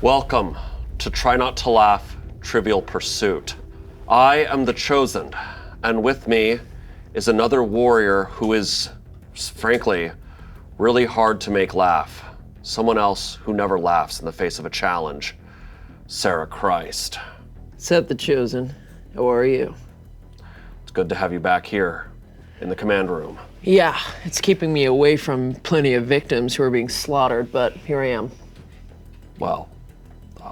Welcome to Try Not to Laugh, Trivial Pursuit. I am the Chosen, and with me is another warrior who is, frankly, really hard to make laugh. Someone else who never laughs in the face of a challenge. Sarah Christ. What's up, the Chosen? How are you? It's good to have you back here in the command room. Yeah, it's keeping me away from plenty of victims who are being slaughtered, but here I am. Well,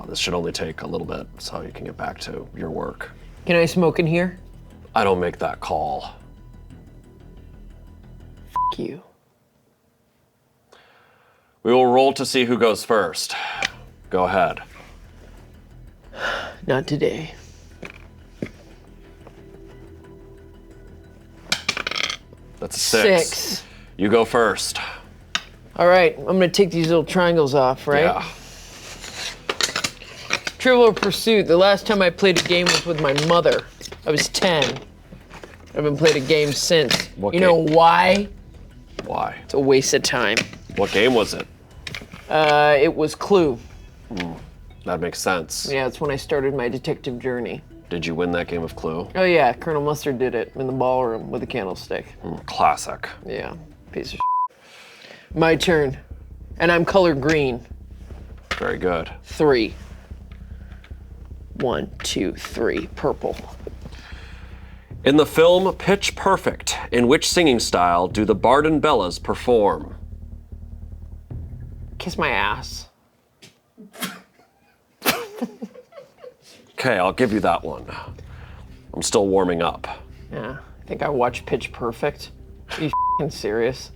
this should only take a little bit so you can get back to your work. Can I smoke in here? I don't make that call. F you. We will roll to see who goes first. Go ahead. Not today. That's a 6. You go first. All right, I'm gonna take these little triangles off, right? Yeah. Trivial Pursuit, the last time I played a game was with my mother. I was 10. I haven't played a game since. What you game? know why? Why? It's a waste of time. What game was it? It was Clue. That makes sense. Yeah, it's when I started my detective journey. Did you win that game of Clue? Oh yeah, Colonel Mustard did it in the ballroom with a candlestick. Classic. Yeah, piece of shit. My turn. And I'm color green. Very good. 3. 1, 2, 3, purple. In the film Pitch Perfect, in which singing style do the Bard and Bellas perform? Kiss my ass. Okay, I'll give you that one. I'm still warming up. Yeah, I think I watched Pitch Perfect. Are you f***ing serious?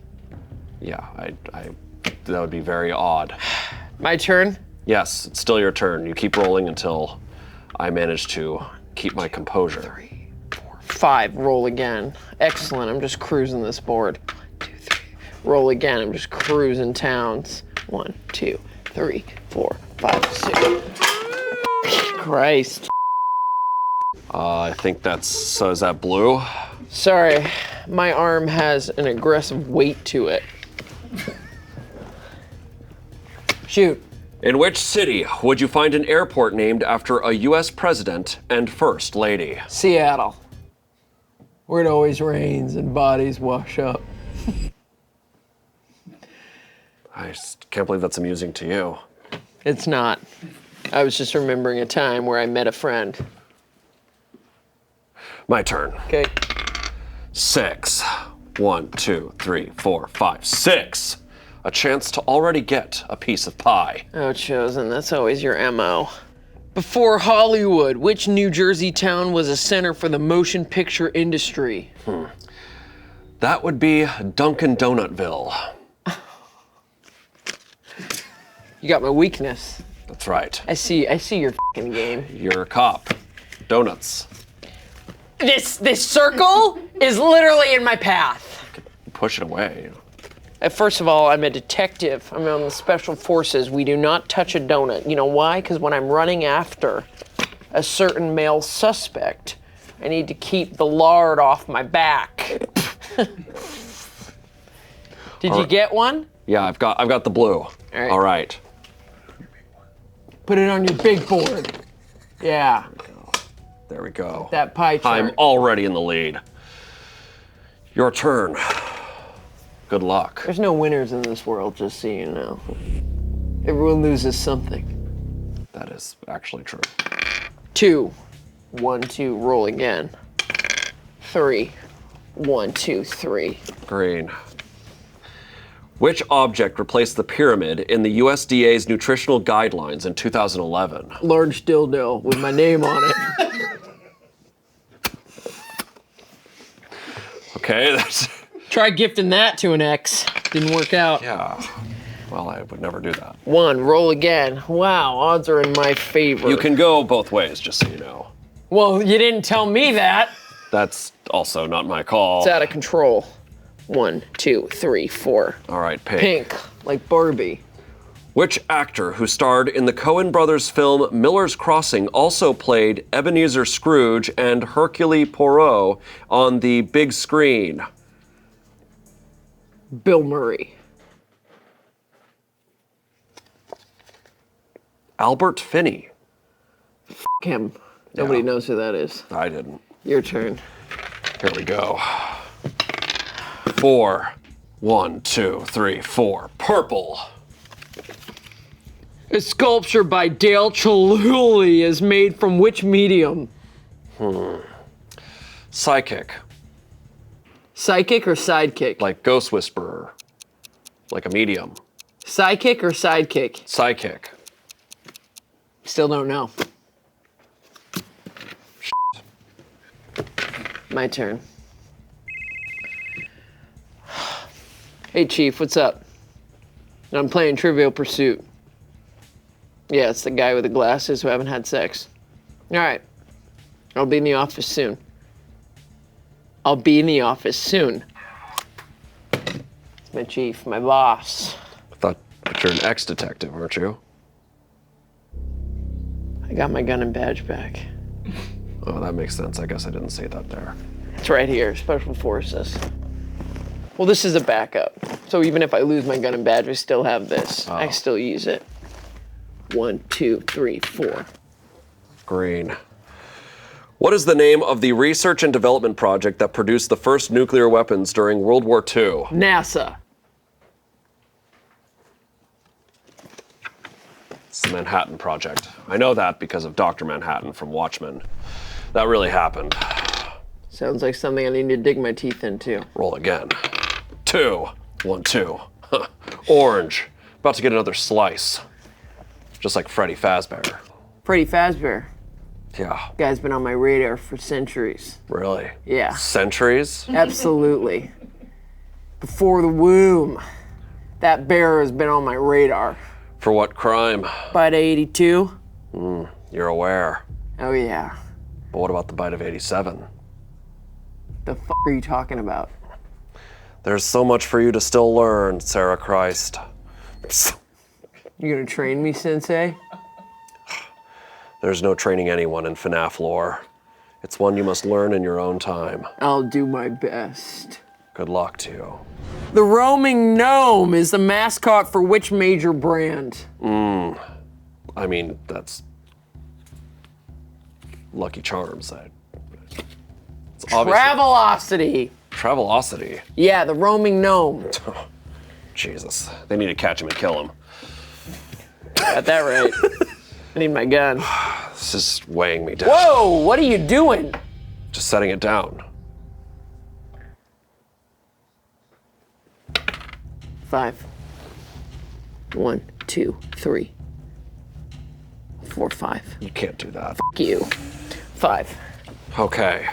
Yeah, that would be very odd. My turn? Yes, it's still your turn. You keep rolling until I manage to keep my composure. 3, 4, 5, roll again. Excellent, I'm just cruising this board. 1, 2, 3, roll again, I'm just cruising towns. 1, 2, 3, 4, 5, 6. Christ. I think so is that blue? Sorry, my arm has an aggressive weight to it. Shoot. In which city would you find an airport named after a US president and first lady? Seattle. Where it always rains and bodies wash up. I just can't believe that's amusing to you. It's not. I was just remembering a time where I met a friend. My turn. Okay. 6. 1, 2, 3, 4, 5, 6. A chance to already get a piece of pie. Oh, Chosen, that's always your MO. Before Hollywood, which New Jersey town was a center for the motion picture industry? That would be Dunkin' Donutville. You got my weakness. That's right. I see your f***ing game. You're a cop. Donuts. This circle is literally in my path. Push it away. First of all, I'm a detective. I'm on the special forces. We do not touch a donut. You know why? Because when I'm running after a certain male suspect, I need to keep the lard off my back. Did you get one? Yeah, I've got the blue. All right. Put it on your big board. Yeah. There we go. That pie chart. I'm already in the lead. Your turn. Good luck. There's no winners in this world, just so you know. Everyone loses something. That is actually true. 2. 1, 2, roll again. 3. 1, 2, 3. Green. Which object replaced the pyramid in the USDA's nutritional guidelines in 2011? Large dildo with my name on it. Okay, that's... Try gifting that to an ex. Didn't work out. Yeah. Well, I would never do that. 1, roll again. Wow, odds are in my favor. You can go both ways, just so you know. Well, you didn't tell me that. That's also not my call. It's out of control. 1, 2, 3, 4. All right, pink. Pink, like Barbie. Which actor who starred in the Coen brothers film Miller's Crossing also played Ebenezer Scrooge and Hercule Poirot on the big screen? Bill Murray. Albert Finney. F him. Nobody knows who that is. I didn't. Your turn. Here we go. 4. 1, 2, 3, 4. Purple. A sculpture by Dale Chihuly is made from which medium? Psychic. Psychic or sidekick? Like Ghost Whisperer. Like a medium. Psychic or sidekick? Psychic. Still don't know. My turn. Hey, Chief, what's up? I'm playing Trivial Pursuit. Yeah, it's the guy with the glasses who haven't had sex. All right. I'll be in the office soon. I'll be in the office soon. It's my chief, my boss. I thought you're an ex-detective, aren't you? I got my gun and badge back. Oh, that makes sense. I guess I didn't see that there. It's right here, Special Forces. Well, this is a backup. So even if I lose my gun and badge, I still have this. I still use it. 1, 2, 3, 4. Green. What is the name of the research and development project that produced the first nuclear weapons during World War II? NASA. It's the Manhattan Project. I know that because of Dr. Manhattan from Watchmen. That really happened. Sounds like something I need to dig my teeth into. Roll again. 2. 1, 2. Orange. About to get another slice. Just like Freddy Fazbear. Freddy Fazbear. Yeah. Guy's been on my radar for centuries. Really? Yeah. Centuries? Absolutely. Before the womb, that bear has been on my radar. For what crime? Bite 82? You're aware. Oh yeah. But what about the bite of 87? The f are you talking about? There's so much for you to still learn, Sarah Christ. You gonna train me, Sensei? There's no training anyone in FNAF lore. It's one you must learn in your own time. I'll do my best. Good luck to you. The roaming gnome is the mascot for which major brand? I mean, that's Lucky Charms. It's obviously Travelocity. Travelocity. Yeah, the roaming gnome. Jesus. They need to catch him and kill him. Got that right. I need my gun. This is weighing me down. Whoa, what are you doing? Just setting it down. 5. 1, 2, 3, 4, 5. You can't do that. F you. 5. Okay.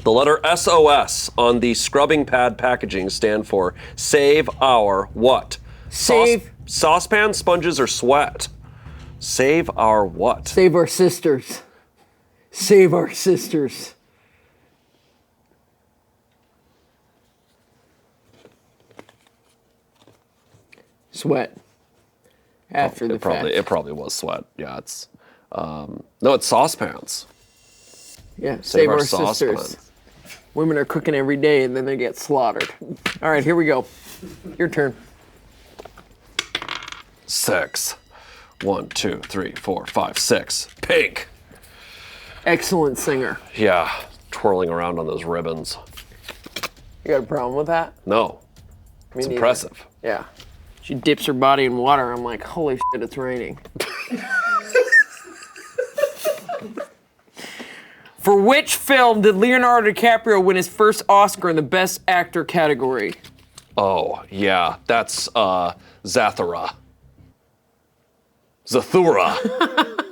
The letter SOS on the scrubbing pad packaging stand for Save Our what? Save. Saucepan, sponges, or sweat? Save our what? Save our sisters. Save our sisters. Sweat. After the fact. It probably was sweat. Yeah, it's no, it's saucepans. Yeah, save our saucepan. sisters. Women are cooking every day and then they get slaughtered. All right, here we go. Your turn. 6. 1, 2, 3, 4, 5, 6. Pink. Excellent singer. Yeah, twirling around on those ribbons. You got a problem with that? No, Me it's neither. impressive. Yeah. She dips her body in water. I'm like, holy shit, it's raining. For which film did Leonardo DiCaprio win his first Oscar in the Best Actor category? Oh, yeah, that's Zathura. Zathura.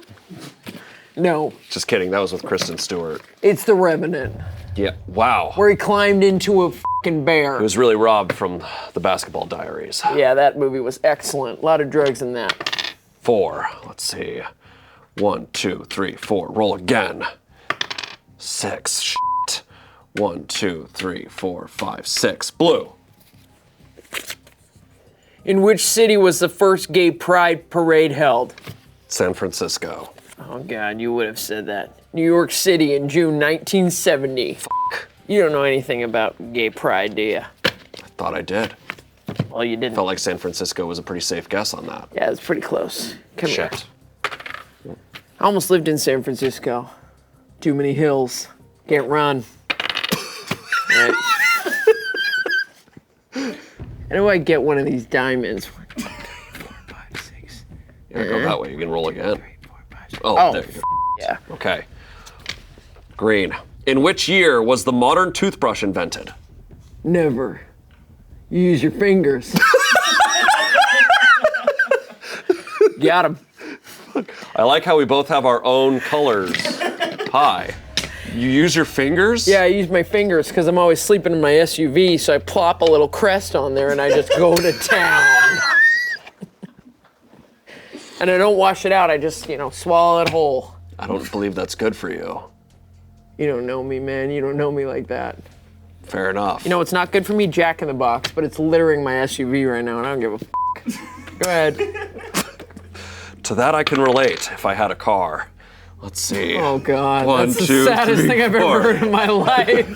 No, Just kidding, that was with Kristen Stewart. it's The Revenant, Yeah, wow. where he climbed into a fucking bear. He was really robbed from the Basketball Diaries. Yeah, that movie was excellent. A lot of drugs in that. 4. Let's see. 1, 2, 3, 4. Roll again. 6. Shit. 1, 2, 3, 4, 5, 6. Blue. In which city was the first gay pride parade held? San Francisco. Oh God, you would have said that. New York City in June 1970. You don't know anything about gay pride, do you? I thought I did. Well, you didn't. Felt like San Francisco was a pretty safe guess on that. Yeah, it's pretty close. Come here. Shit. I almost lived in San Francisco. Too many hills. Can't run. Right. How do I get one of these diamonds? 1, 2, 3, 4, 5, 6. Yeah, go that way. You can roll again. 3, 4, 5, 6. Oh, there you go. Yeah. Okay. Green. In which year was the modern toothbrush invented? Never. You use your fingers. Got him. I like how we both have our own colors. Pie. You use your fingers? Yeah, I use my fingers because I'm always sleeping in my SUV, so I plop a little crest on there and I just go to town. And I don't wash it out, I just, swallow it whole. I don't believe that's good for you. You don't know me, man. You don't know me like that. Fair enough. It's not good for me, Jack in the Box, but it's littering my SUV right now, and I don't give a Go ahead. To that I can relate if I had a car. Let's see. Oh, God. 1, That's 2, the saddest 3, thing I've 4. ever heard in my life.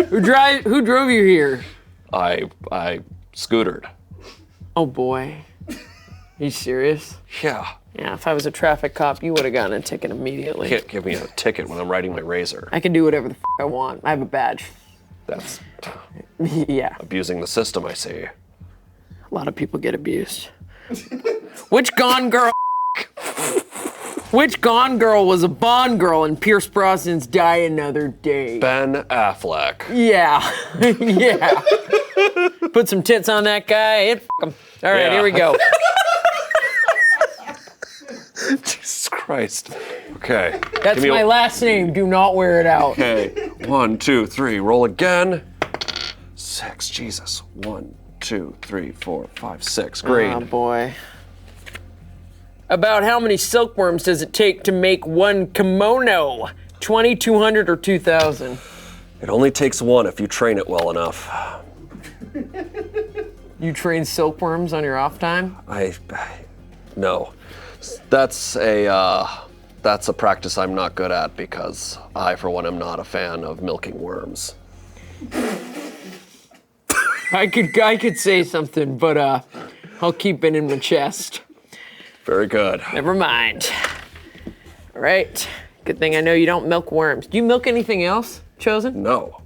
Who drove you here? I scootered. Oh, boy. Are you serious? Yeah. Yeah, if I was a traffic cop, you would have gotten a ticket immediately. You can't give me a ticket when I'm riding my razor. I can do whatever the I want. I have a badge. That's Yeah, abusing the system, I see. a lot of people get abused. Which Gone Girl was a Bond girl in Pierce Brosnan's Die Another Day? Ben Affleck. Yeah, yeah. Put some tits on that guy, hit him. All right, Yeah. here we go. Jesus Christ. Okay. That's Give me my last name. Do not wear it out. Okay. 1, 2, 3. Roll again. 6. Jesus. 1, 2, 3, 4, 5, 6. Green. Oh, boy. About how many silkworms does it take to make one kimono? 2,200 or 2,000? It only takes one if you train it well enough. You train silkworms on your off time? No. That's a practice I'm not good at because I, for one, am not a fan of milking worms. I could say something, but I'll keep it in my chest. Very good. Never mind. All right. Good thing I know you don't milk worms. Do you milk anything else, Chosen? No.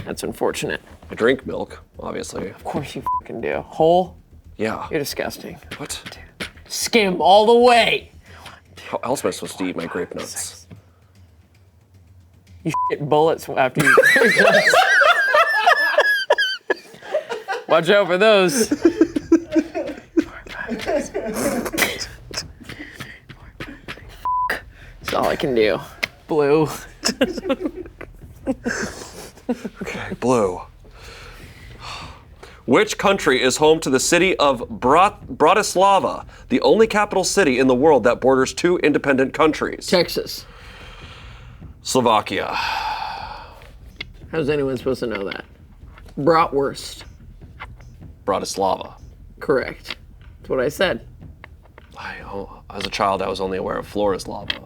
That's unfortunate. I drink milk, obviously. Of course you fucking do. Whole? Yeah. You're disgusting. What? Skim all the way. How else am I supposed to eat my grape nuts? You shit bullets after you. Watch out for those. That's all I can do. Blue. Okay, blue. Which country is home to the city of Bratislava, the only capital city in the world that borders two independent countries? Texas. Slovakia. How's anyone supposed to know that? Bratwurst. Bratislava. Correct. That's what I said. As a child, I was only aware of Florislava.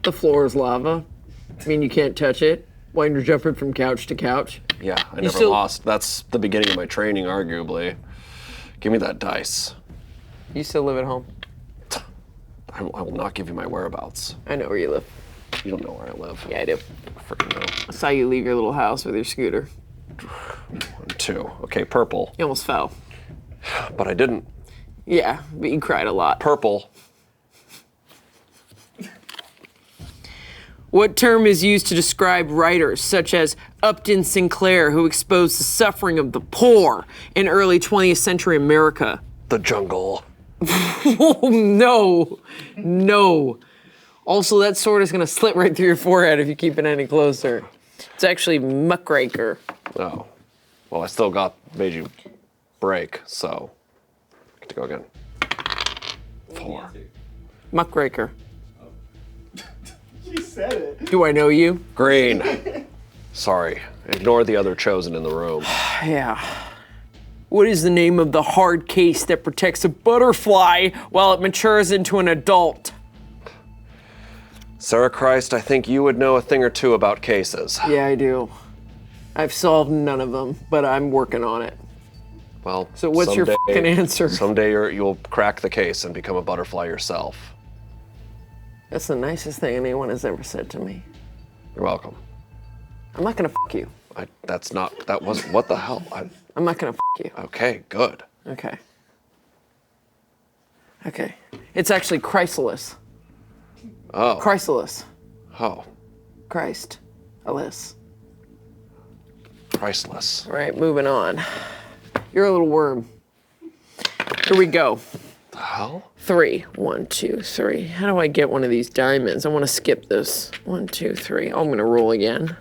The floor is lava. I mean, you can't touch it when you're jumping from couch to couch. Yeah, I never still- lost. That's the beginning of my training, arguably. Give me that dice. You still live at home? I will not give you my whereabouts. I know where you live. You don't know where I live. Yeah, I do. Freaking know. I saw you leave your little house with your scooter. 1, 2. Okay, purple. You almost fell. But I didn't. Yeah, but you cried a lot. Purple. What term is used to describe writers such as Upton Sinclair, who exposed the suffering of the poor in early 20th century America? The jungle. Oh, no. No. Also, that sword is going to slit right through your forehead if you keep it any closer. It's actually muckraker. Oh. Well, I still made you break, so I get to go again. 4. Muckraker. She said it. Do I know you? Green. Sorry. Ignore the other chosen in the room. Yeah. What is the name of the hard case that protects a butterfly while it matures into an adult? Sarah Christ, I think you would know a thing or two about cases. Yeah, I do. I've solved none of them, but I'm working on it. Well, So what's your fucking answer? Someday you'll crack the case and become a butterfly yourself. That's the nicest thing anyone has ever said to me. You're welcome. I'm not gonna fuck you. What the hell? I'm not gonna fuck you. Okay, good. Okay. Okay. It's actually chrysalis. Oh. Chrysalis. Oh. Christ. Alis. Priceless. All right, moving on. You're a little worm. Here we go. The hell? 3. 1, 2, 3. How do I get one of these diamonds? I want to skip this. 1, 2, 3. Oh, I'm gonna roll again.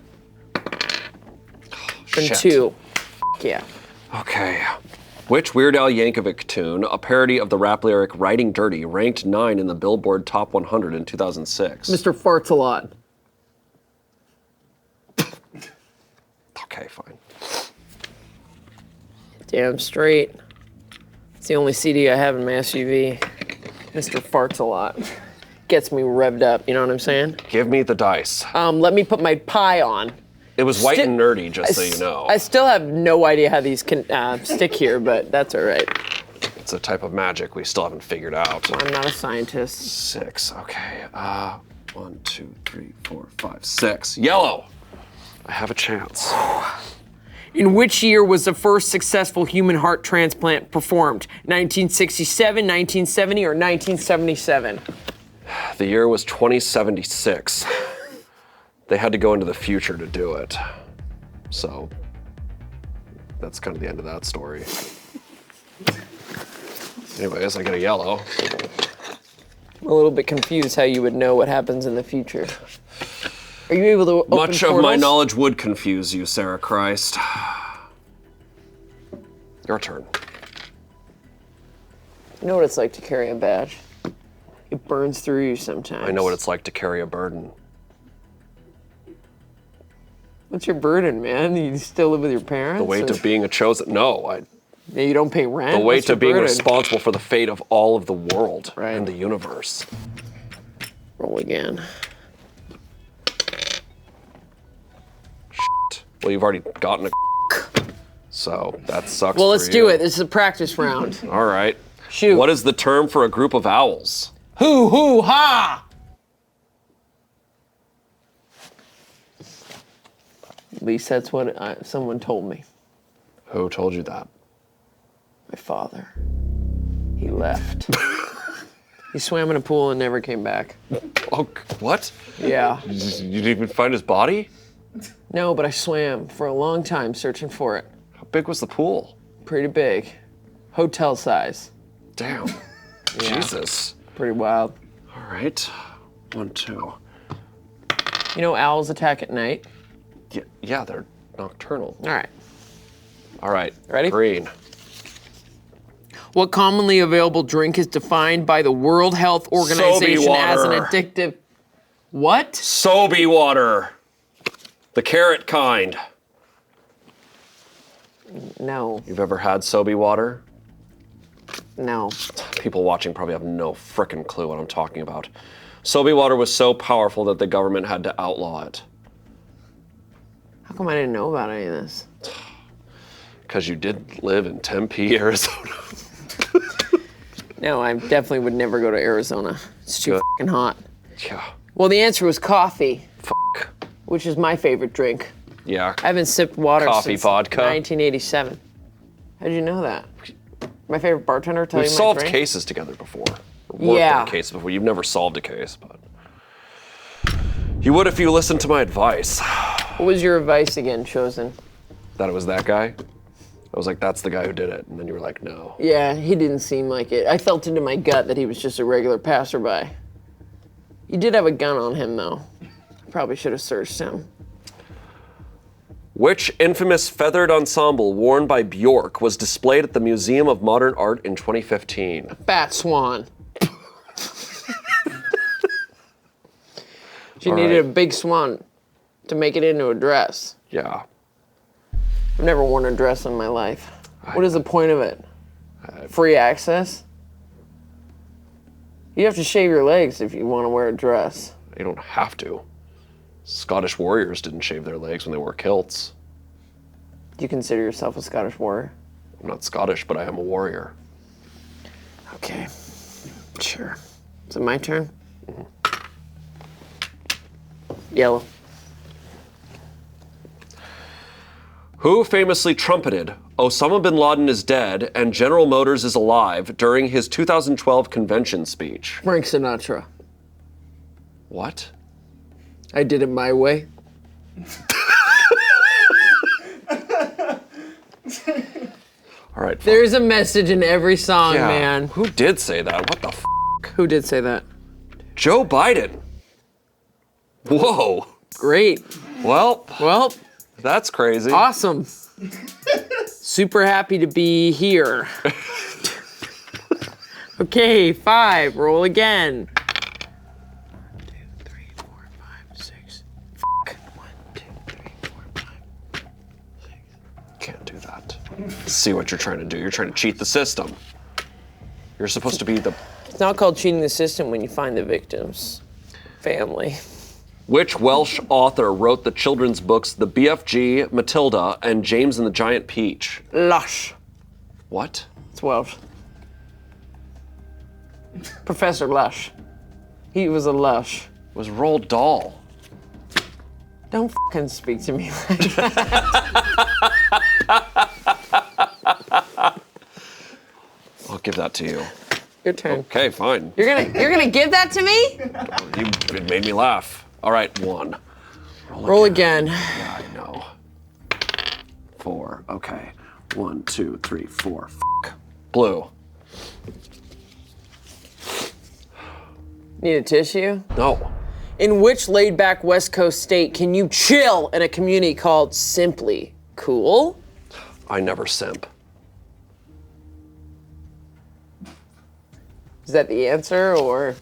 And Shit. 2. Yeah. Okay. Which Weird Al Yankovic tune, a parody of the rap lyric Riding Dirty, ranked 9 in the Billboard Top 100 in 2006? Mr. Farts a lot. Okay, fine. Damn straight. It's the only CD I have in my SUV. Mr. Farts a lot. Gets me revved up, you know what I'm saying? Give me the dice. Let me put my pie on. It was white and nerdy, just so you know. I still have no idea how these can stick here, but that's all right. It's a type of magic we still haven't figured out. I'm not a scientist. 6, okay. 1, 2, 3, 4, 5, 6. Yellow! I have a chance. In which year was the first successful human heart transplant performed? 1967, 1970, or 1977? The year was 2076. They had to go into the future to do it. So, that's kind of the end of that story. Anyways, I get a yellow. I'm a little bit confused how you would know what happens in the future. Are you able to open Much portals? of my knowledge would confuse you, Sarah Christ. Your turn. You know what it's like to carry a badge? It burns through you sometimes. I know what it's like to carry a burden. What's your burden, man? You still live with your parents? The weight of being a chosen... No, You don't pay rent? the weight What's your of being burden? responsible for the fate of all of the world Right. and the universe. Roll again. Well, you've already gotten a... So, that sucks Well, for let's do it. This is a practice round. All right. Shoot. What is the term for a group of owls? Hoo hoo ha! At least that's what someone told me. Who told you that? My father. He left. He swam in a pool and never came back. Oh, what? Yeah. You didn't even find his body? No, but I swam for a long time searching for it. How big was the pool? Pretty big. Hotel size. Damn. Jesus. Pretty wild. All right. 1, 2. You know owls attack at night? Yeah, they're nocturnal. All right. All right. Ready? Green. What commonly available drink is defined by the World Health Organization as an water. addictive... What? Sobe water. The carrot kind. No. You've ever had Sobe water? No. People watching probably have no frickin' clue what I'm talking about. Sobe water was so powerful that the government had to outlaw it. How come I didn't know about any of this? Because you did live in Tempe, Arizona. No, I definitely would never go to Arizona. It's too Good. fucking hot. Yeah. Well, the answer was coffee, Fuck. which is my favorite drink. Yeah. I haven't sipped water Coffee, since vodka? 1987. How did you know that? My favorite bartender tell We've you my solved drink? cases together before. Or worked Yeah. on a case before. You've never solved a case, but you would if you listened to my advice. What was your advice again, Chosen? That it was that guy? I was like, that's the guy who did it. And then you were like, no. Yeah, he didn't seem like it. I felt into my gut that he was just a regular passerby. You did have a gun on him, though. Probably should have searched him. Which infamous feathered ensemble worn by Bjork was displayed at the Museum of Modern Art in 2015? Bat swan. She All needed right. a big swan to make it into a dress. Yeah. I've never worn a dress in my life. What is the point of it? Free access? You have to shave your legs if you want to wear a dress. You don't have to. Scottish warriors didn't shave their legs when they wore kilts. Do you consider yourself a Scottish warrior? I'm not Scottish, but I am a warrior. Okay. Sure. Is it my turn? Yellow. Who famously trumpeted, Osama bin Laden is dead and General Motors is alive during his 2012 convention speech? Frank Sinatra. What? I did it my way. All right. Fine. There's a message in every song, Yeah. man. Who did say that? What the f? Who did say that? Joe Biden. Whoa. Great. Well, Well, that's crazy. awesome. Super happy to be here. Okay, 5. Roll again. 1, 2, 3, 4, 5, 6. Fuck. 1, 2, 3, 4, 5, 6. Can't do that. See what you're trying to do. You're trying to cheat the system. You're supposed to be the... It's not called cheating the system when you find the victim's family. Which Welsh author wrote the children's books The BFG, Matilda, and James and the Giant Peach? Lush. What? It's Welsh. Professor Lush. He was a lush. It was Roald Dahl. Don't fucking speak to me like that. I'll give that to you. Your turn. Okay, fine. You're gonna give that to me? It made me laugh. All right, 1. Roll again. Yeah, I know. 4. Okay. 1, 2, 3, 4. Blue. Need a tissue? No. In which laid-back West Coast state can you chill in a community called Simply Cool? I never simp. Is that the answer, or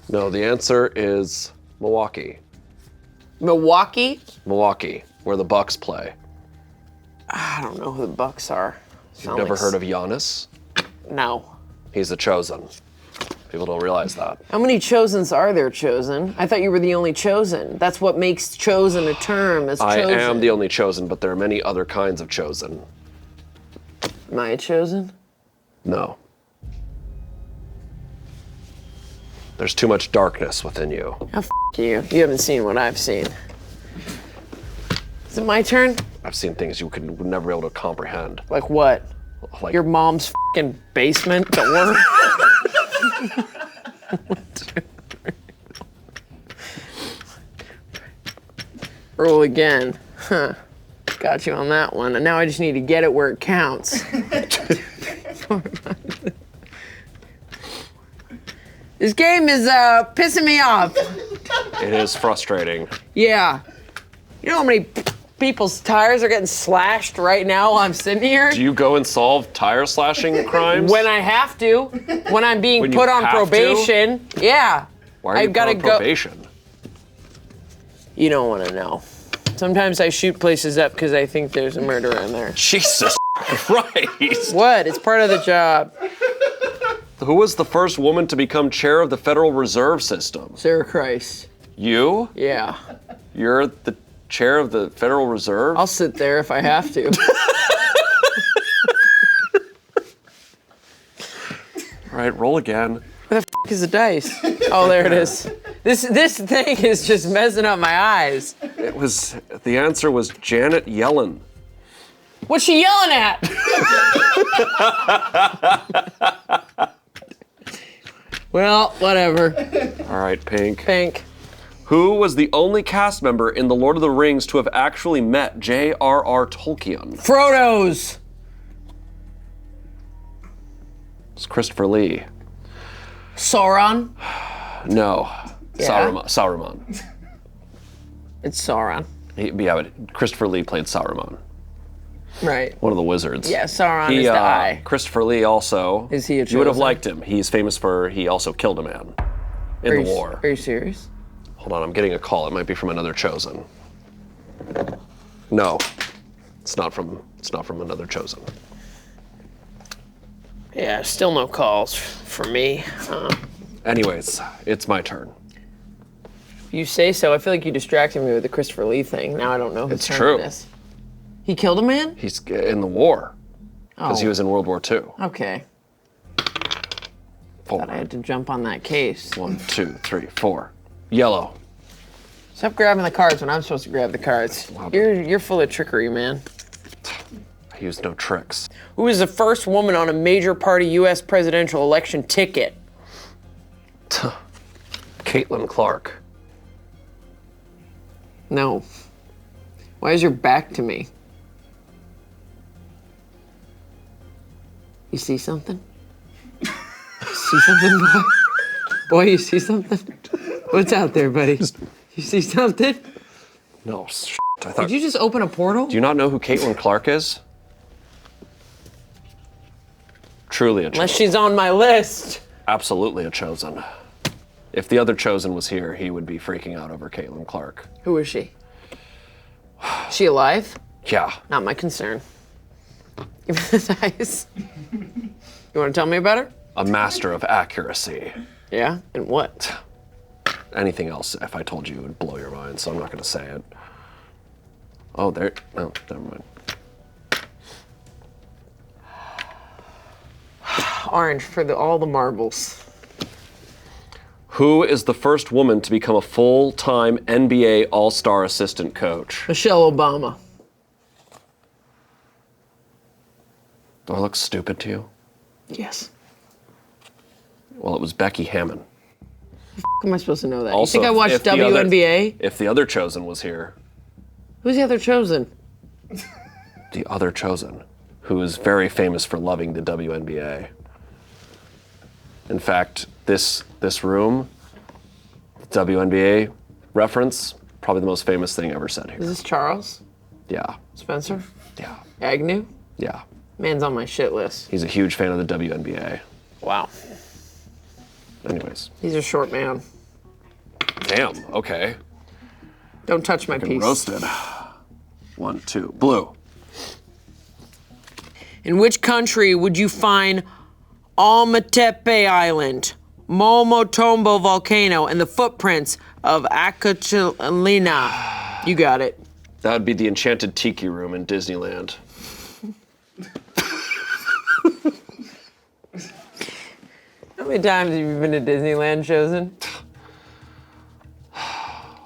No, the answer is Milwaukee. Milwaukee? Milwaukee, where the Bucks play. I don't know who the Bucks are. You've never heard of Giannis? No. He's the chosen. People don't realize that. How many chosens are there, chosen? I thought you were the only chosen. That's what makes chosen a term, as I chosen. am the only chosen, but there are many other kinds of chosen. Am I a chosen? No. There's too much darkness within you. Oh, f you. You haven't seen what I've seen. Is it my turn? I've seen things you would never be able to comprehend. Like what? Like Your mom's f***ing basement door? Roll again. Huh. Got you on that one. And now I just need to get it where it counts. This game is pissing me off. it is frustrating. Yeah. You know how many people's tires are getting slashed right now while I'm sitting here? Do you go and solve tire slashing crimes? When I have to. When I'm being When you put on have to? probation. Yeah. Why are you I've gotta put on probation? You don't want to know. Sometimes I shoot places up because I think there's a murderer in there. Jesus Christ. What? It's part of the job. Who was the first woman to become chair of the Federal Reserve System? Sarah Christ. You? Yeah. You're the chair of the Federal Reserve? I'll sit there if I have to. All right, roll again. Where the f is the dice? Oh, there it is. This thing is just messing up my eyes. The answer was Janet Yellen. What's she yelling at? Well, whatever. All right, Pink. Pink. Who was the only cast member in The Lord of the Rings to have actually met J.R.R. Tolkien? Frodo's. It's Christopher Lee. Sauron. No. Yeah? Sauron. It's Sauron. But Christopher Lee played Sauron. Right. One of the wizards. Yeah, Sauron is the eye. Christopher Lee also. Is he a You would have chosen? liked him. He's famous for, he also killed a man in the war. Are you serious? Hold on, I'm getting a call. It might be from another chosen. No, it's not from another chosen. Yeah, still no calls for me. Anyways, it's my turn. You say so. I feel like you distracted me with the Christopher Lee thing. Now I don't know whose It's turn true. it is. He killed a man? He's in the war. because he was in World War II. Okay. 4. Thought I had to jump on that case. 1, 2, 3, 4. Yellow. Stop grabbing the cards when I'm supposed to grab the cards. You're full of trickery, man. I used no tricks. Who was the first woman on a major party U.S. presidential election ticket? Caitlin Clark. No. Why is your back to me? You see something? See something, boy? Boy, you see something? What's out there, buddy? You see something? No, I thought. Did you just open a portal? Do you not know who Caitlin Clark is? Truly a chosen. Unless she's on my list. Absolutely a chosen. If the other chosen was here, he would be freaking out over Caitlin Clark. Who is she? Is she alive? Yeah. Not my concern. Give me the dice. You want to tell me about her? A master of accuracy. Yeah? And what? Anything else, if I told you, would blow your mind, so I'm not going to say it. Oh, there. Oh, never mind. Orange for all the marbles. Who is the first woman to become a full-time NBA All-Star assistant coach? Michelle Obama. Do I look stupid to you? Yes. Well, it was Becky Hammon. How am I supposed to know that? Also, you think I watched WNBA? If the other chosen was here, Who's the other chosen? the other chosen, who is very famous for loving the WNBA. In fact, this room, WNBA reference, probably the most famous thing ever said Is here. this Charles? Yeah, Spencer? yeah, Agnew? yeah. Man's on my shit list. He's a huge fan of the WNBA. Wow. Anyways. He's a short man. Damn, okay. Don't touch my piece. Roasted. 1, 2, blue. In which country would you find Almatepe Island, Momotombo volcano, and the footprints of Acachalina? You got it. That would be the Enchanted Tiki Room in Disneyland. How many times have you been to Disneyland, Chosen? Are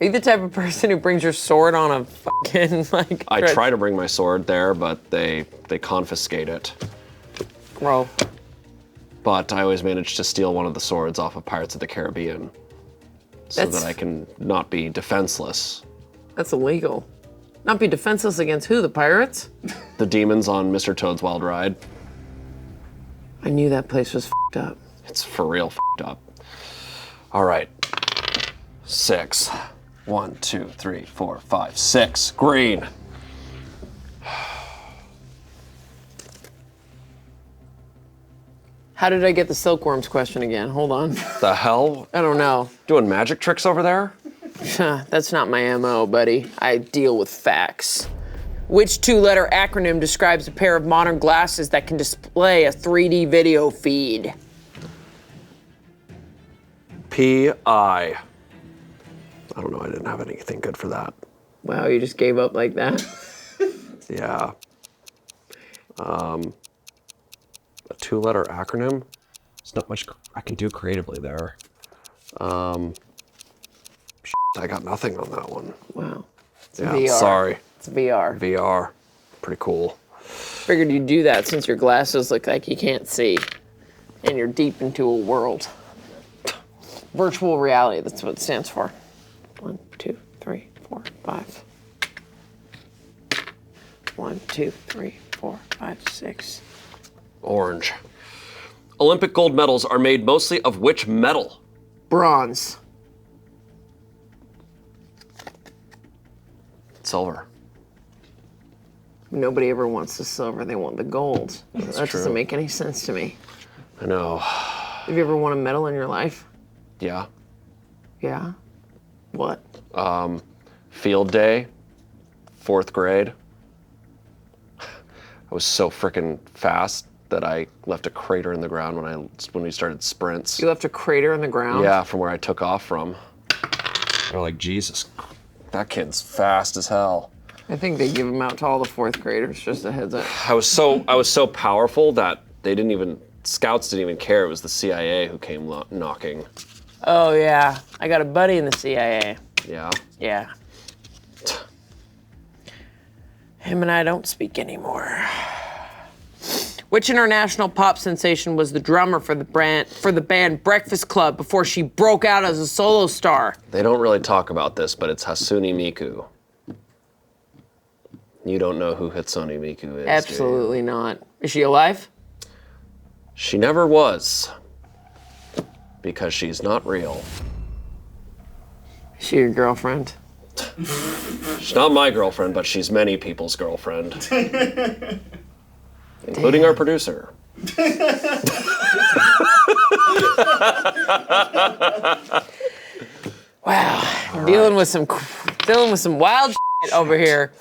you the type of person who brings your sword on a fucking, like... I try to bring my sword there, but they confiscate it. Bro. But I always manage to steal one of the swords off of Pirates of the Caribbean so that I can not be defenseless. That's illegal. Not be defenseless against who, the pirates? The demons on Mr. Toad's Wild Ride. I knew that place was fucked up. It's for real fucked up. All right. 6. 1, 2, 3, 4, 5, 6. Green. How did I get the silkworms question again? Hold on. The hell? I don't know. Doing magic tricks over there? That's not my MO, buddy. I deal with facts. Which two-letter acronym describes a pair of modern glasses that can display a 3D video feed? P.I. I don't know, I didn't have anything good for that. Wow, you just gave up like that? Yeah. A 2-letter acronym? There's not much I can do creatively there. I got nothing on that one. Wow. It's Yeah, VR. sorry. It's VR. VR. Pretty cool. Figured you'd do that since your glasses look like you can't see. And you're deep into a world. Virtual reality, that's what it stands for. 1, 2, 3, 4, 5. 1, 2, 3, 4, 5, 6. Orange. Olympic gold medals are made mostly of which metal? Bronze. Silver. Nobody ever wants the silver, they want the gold. That true. doesn't make any sense to me. I know. Have you ever won a medal in your life? Yeah. Yeah? What? Field day, 4th grade. I was so freaking fast that I left a crater in the ground when we started sprints. You left a crater in the ground? Yeah, from where I took off from. They're like, Jesus, that kid's fast as hell. I think they give them out to all the 4th graders, just a heads up. I was so powerful that scouts didn't even care. It was the CIA who came knocking. Oh, yeah. I got a buddy in the CIA. Yeah? Yeah. Him and I don't speak anymore. Which international pop sensation was the drummer for the band Breakfast Club before she broke out as a solo star? They don't really talk about this, but it's Hatsune Miku. You don't know who Hatsune Miku is, Absolutely not. Is she alive? She never was. Because she's not real. Is she your girlfriend? She's not my girlfriend, but she's many people's girlfriend. Including our producer. Wow, dealing with some wild shit over here.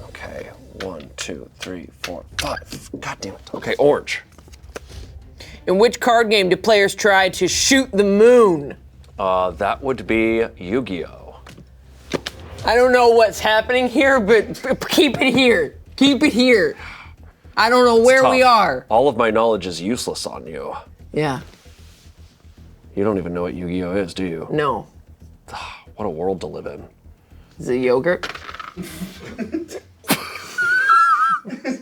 Okay, 1, 2, 3, 4, 5. God damn it. Okay, orange. In which card game do players try to shoot the moon? That would be Yu-Gi-Oh. I don't know what's happening here, but keep it here. Keep it here. I don't know where we are. All of my knowledge is useless on you. Yeah. You don't even know what Yu-Gi-Oh is, do you? No. What a world to live in. Is it yogurt?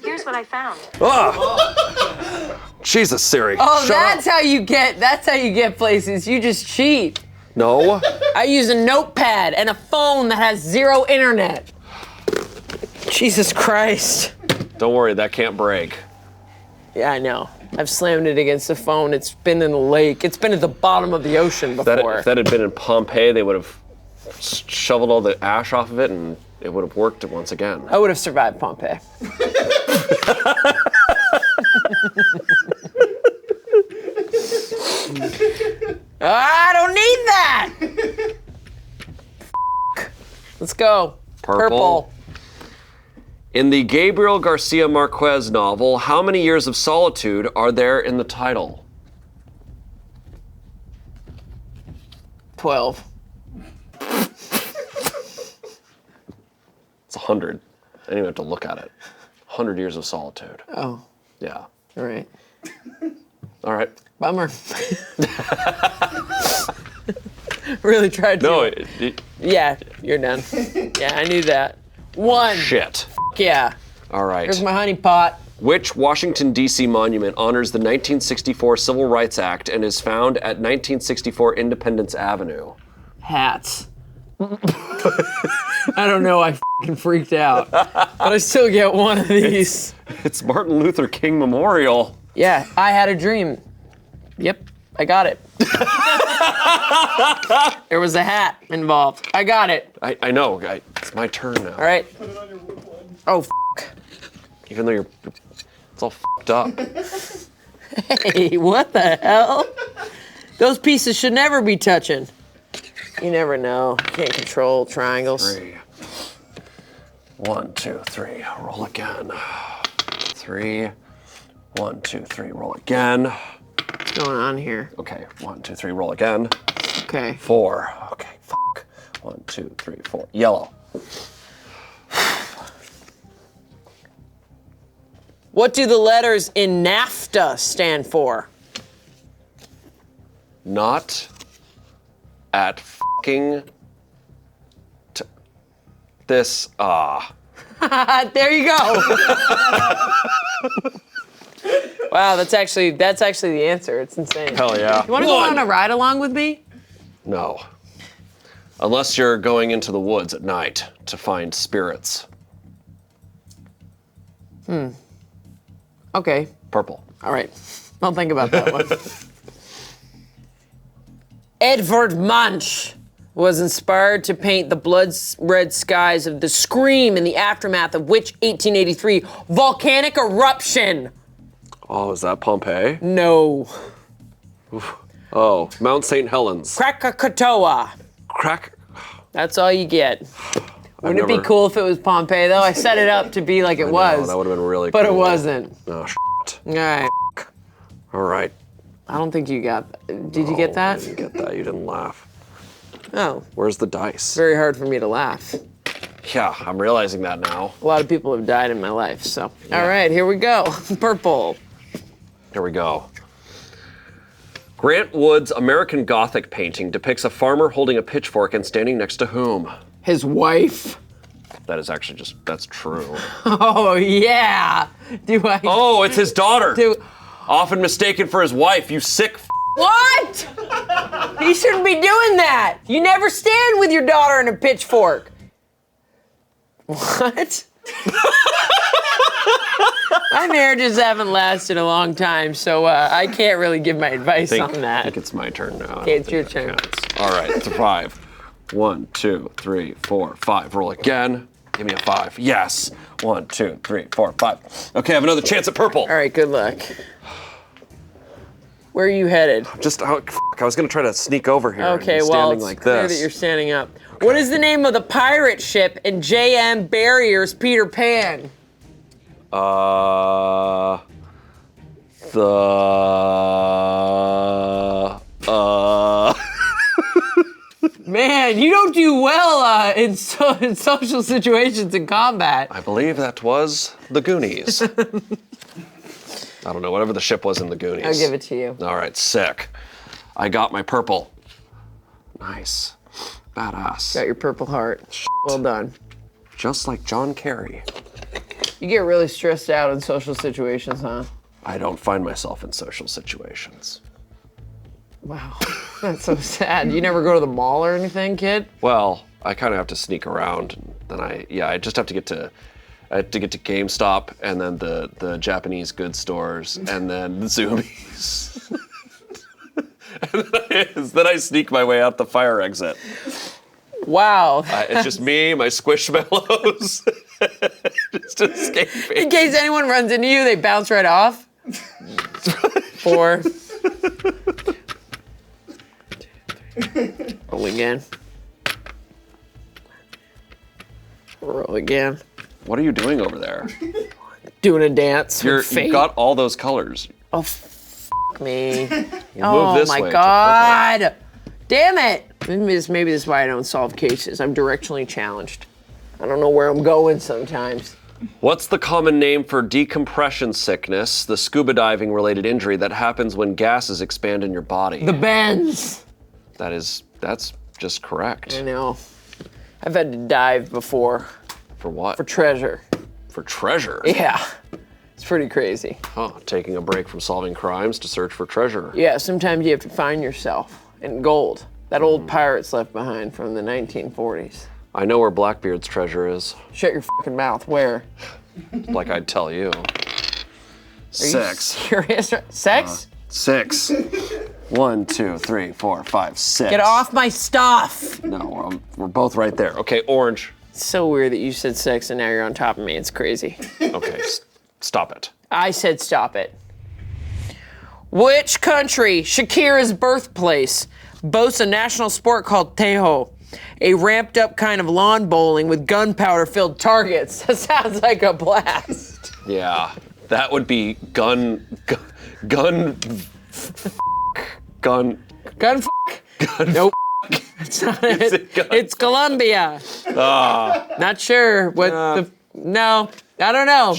Here's what I found. Jesus, Siri. Oh, shut that's up. how you get places. You just cheat. No. I use a notepad and a phone that has 0 internet. Jesus Christ. Don't worry, that can't break. Yeah, I know. I've slammed it against the phone. It's been in the lake. It's been at the bottom of the ocean before. If that had been in Pompeii, they would have shoveled all the ash off of it and it would have worked once again. I would have survived Pompeii. I don't need that! Let's go. Purple. In the Gabriel Garcia Marquez novel, how many years of solitude are there in the title? 12. It's 100. I didn't even have to look at it. 100 years of solitude. Oh, Yeah. all right. All right. Bummer. Really tried to. No, Yeah, you're done. Yeah, I knew that. 1. shit. Yeah. All right. Here's my honey pot. Which Washington, D.C. monument honors the 1964 Civil Rights Act and is found at 1964 Independence Avenue? Hats. I don't know, I f***ing freaked out. But I still get one of these. It's Martin Luther King Memorial. Yeah, I had a dream. Yep, I got it. There was a hat involved. I got it. I know. It's my turn now. All right. Oh, Even though it's all fucked up. hey, what the hell? Those pieces should never be touching. You never know. Can't control triangles. 3. 1, 2, 3. Roll again. 3. 1, 2, 3. Roll again. What's going on here? Okay. 1, 2, 3. Roll again. Okay. 4. Okay. Fuck. 1, 2, 3, 4. Yellow. What do the letters in NAFTA stand for? Not at fucking this. There you go. Wow, that's actually the answer. It's insane. Hell yeah. You want to go on a ride along with me? No. Unless you're going into the woods at night to find spirits. Okay. Purple. All right. I'll think about that one. Edvard Munch was inspired to paint the blood-red skies of the Scream in the aftermath of which 1883 volcanic eruption? Oh, is that Pompeii? No. Oh, Mount St. Helens. Krakatoa. Crack. That's all you get. Wouldn't it be never- cool if it was Pompeii, though? I set it up to be like it was. That would have been really But cool. it wasn't. Oh, All right. All right. I don't think you got that. Did you get I that? didn't get that. You didn't laugh. Oh, Where's the dice? very hard for me to laugh. Yeah, I'm realizing that now. A lot of people have died in my life, so. All right, here we go. Purple. Here we go. Grant Wood's American Gothic painting depicts a farmer holding a pitchfork and standing next to whom? His wife. That is actually that's true. Oh, yeah. Oh, it's his daughter. Do, Often mistaken for his wife, you sick what? He shouldn't be doing that. You never stand with your daughter and a pitchfork. What? My marriages haven't lasted a long time, so I can't really give my advice on that. I think it's my turn now. Okay, it's your turn. All right, it's a 5. 1, 2, 3, 4, 5. Roll again. Give me a 5. Yes. 1, 2, 3, 4, 5. Okay, I have another chance at purple. All right, good luck. Where are you headed? I was gonna try to sneak over here. Okay, and be well, standing it's like clear this. that you're standing up. What is the name of the pirate ship in J.M. Barrier's Peter Pan? Man, you don't do well in social situations in combat. I believe that was the Goonies. I don't know, whatever the ship was in the Goonies. I'll give it to you. All right, sick. I got my purple. Nice. Badass. Got your purple heart. Well done. Just like John Kerry. You get really stressed out in social situations, huh? I don't find myself in social situations. Wow, that's so sad. You never go to the mall or anything, kid? Well, I kind of have to sneak around. And then I just have to get to GameStop and then the Japanese goods stores and then Zoomies. And then I sneak my way out the fire exit. Wow. It's just me, my squishmallows, just escaping. In case anyone runs into you, they bounce right off. 4. Roll again. Roll again. What are you doing over there? Doing a dance with fate. You've got all those colors. Oh, f me. Move this my way to God. Damn it. Maybe this is why I don't solve cases. I'm directionally challenged. I don't know where I'm going sometimes. What's the common name for decompression sickness, the scuba diving related injury that happens when gases expand in your body? The bends. That's just correct. I know. I've had to dive before. For what? For treasure. For treasure? Yeah. It's pretty crazy. Oh, taking a break from solving crimes to search for treasure. Yeah, sometimes you have to find yourself in gold. That old pirates left behind from the 1940s. I know where Blackbeard's treasure is. Shut your fucking mouth. Where? Like I'd tell you. Are 6. you serious? Sex? 6. 1, 2, 3, 4, 5, 6. Get off my stuff! No, we're both right there. Okay, orange. It's so weird that you said sex and now you're on top of me. It's crazy. Okay, stop it. I said stop it. Which country, Shakira's birthplace, boasts a national sport called tejo, a ramped up kind of lawn bowling with gunpowder filled targets? That sounds like a blast. Yeah, that would be gun. Nope. It's not it. It's Colombia. Not sure what no, I don't know.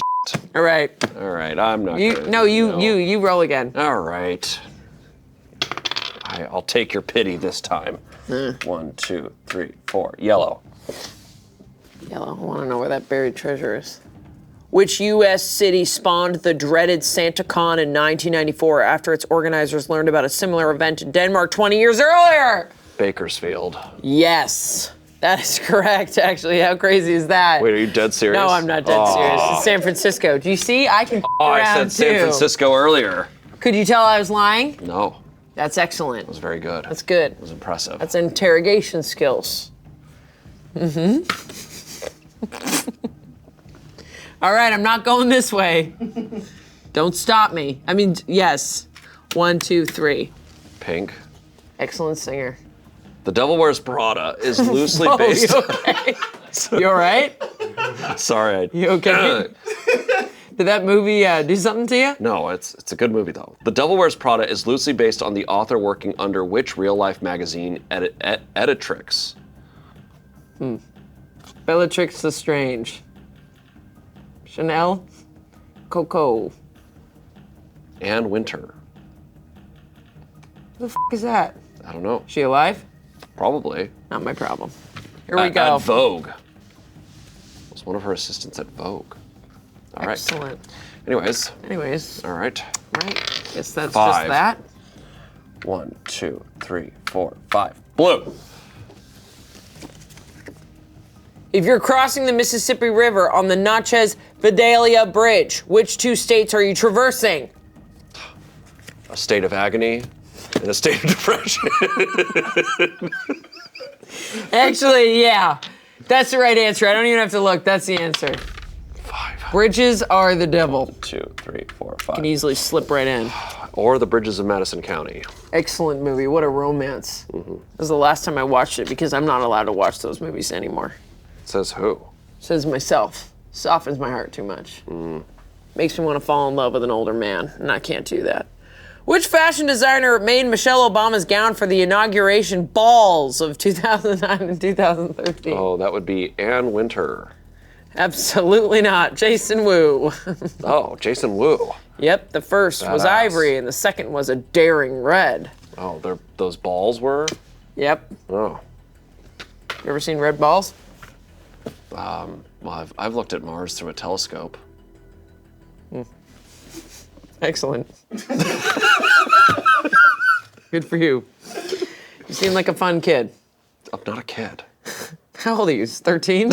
All right. All right, I'm not You gonna, you roll again. All right. I'll take your pity this time. 1, 2, 3, 4. Yellow. Yellow. I want to know where that buried treasure is. Which U.S. city spawned the dreaded SantaCon in 1994 after its organizers learned about a similar event in Denmark 20 years earlier? Bakersfield. Yes, that is correct, actually. How crazy is that? Wait, are you dead serious? No, I'm not dead serious. It's San Francisco. Do you see? I can I around said San too. Francisco earlier. Could you tell I was lying? No, That's excellent. it was very good. That's good. It was impressive. That's interrogation skills. Mm-hmm. All right, I'm not going this way. Don't stop me. I mean, yes. 1, 2, 3. Pink. Excellent singer. The Devil Wears Prada is loosely Oh, based. you okay? You all right? Sorry. You okay? Did that movie do something to you? No, it's a good movie though. The Devil Wears Prada is loosely based on the author working under which real-life magazine editrix? Bellatrix Lestrange. Chanel. Coco. Anne Winter. Who the f*** is that? I don't know. She alive? Probably. Not my problem. Here we go. At Vogue. Was one of her assistants at Vogue. All right. Excellent. Anyways. All right. Right. Guess that's 5. just that. 1, 2, 3, 4, 5. Blue. If you're crossing the Mississippi River on the Natchez Vidalia Bridge, which 2 states are you traversing? A state of agony and a state of depression. Actually, yeah. That's the right answer. I don't even have to look. That's the answer. 5. Bridges are the devil. 2, 3, 4, 5. Can easily slip right in. Or the bridges of Madison County. Excellent movie. What a romance. This was the last time I watched it because I'm not allowed to watch those movies anymore. Says who? Says myself. Softens my heart too much. Makes me want to fall in love with an older man, and I can't do that. Which fashion designer made Michelle Obama's gown for the inauguration balls of 2009 and 2013? Oh, that would be Anne Winter. Absolutely not. Jason Wu. Oh, Jason Wu. Yep, the first was Badass. ivory, and the second was a daring red. Oh, those balls were? Yep. Oh. You ever seen red balls? Well, I've looked at Mars through a telescope. Excellent. Good for you. You seem like a fun kid. I'm not a kid. How old are you? 13?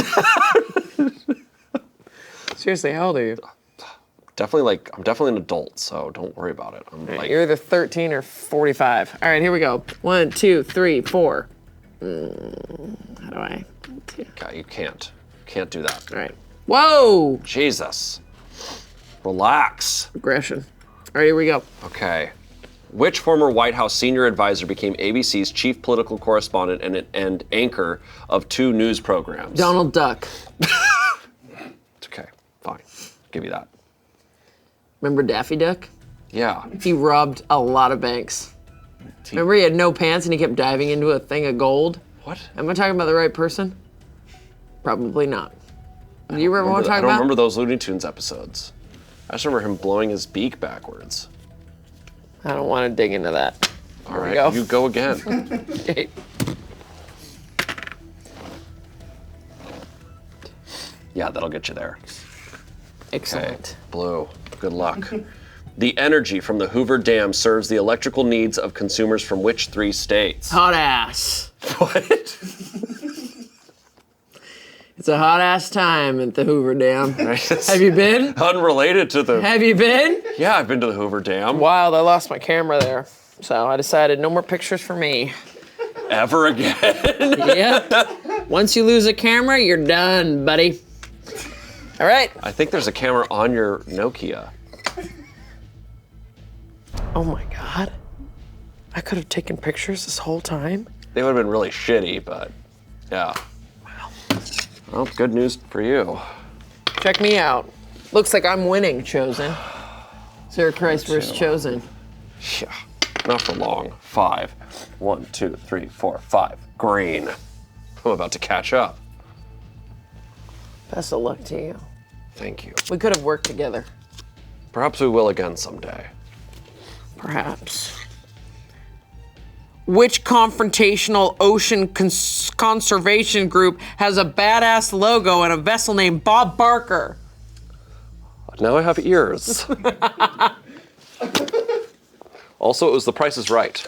Seriously, how old are you? I'm definitely an adult, so don't worry about it. I'm like, You're either 13 or 45. All right, here we go. 1, 2, 3, 4. How do I? okay, you can't do that. All right. Whoa! Jesus. Relax. Aggression. All right, here we go. Okay. Which former White House senior advisor became ABC's chief political correspondent and anchor of 2 news programs? Donald Duck. It's okay. Fine. Give you that. Remember Daffy Duck? Yeah. He robbed a lot of banks. Remember he had no pants and he kept diving into a thing of gold? What? Am I talking about the right person? Probably not. Do you remember what I'm I talking don't about? remember those Looney Tunes episodes. I just remember him blowing his beak backwards. I don't want to dig into that. All Here we right, go. you go again. Okay. Yeah, that'll get you there. Excellent. Blue. Good luck. The energy from the Hoover Dam serves the electrical needs of consumers from which 3 states? Hot ass. What? It's a hot ass time at the Hoover Dam. Right. Have you been? Unrelated to the... Have you been? Yeah, I've been to the Hoover Dam. Wild, I lost my camera there. So I decided no more pictures for me. Ever again? Yep. Once you lose a camera, you're done, buddy. All right. I think there's a camera on your Nokia. Oh my God. I could have taken pictures this whole time. They would have been really shitty, but yeah. Wow. Well, good news for you. Check me out. Looks like I'm winning, Chosen. Sarah Christ versus Chosen. Yeah, not for long. 5. 1, 2, 3, 4, 5. Green. I'm about to catch up. Best of luck to you. Thank you. We could have worked together. Perhaps we will again someday. Perhaps. Which confrontational ocean conservation group has a badass logo and a vessel named Bob Barker? Now I have ears. Also, it was The Price is Right.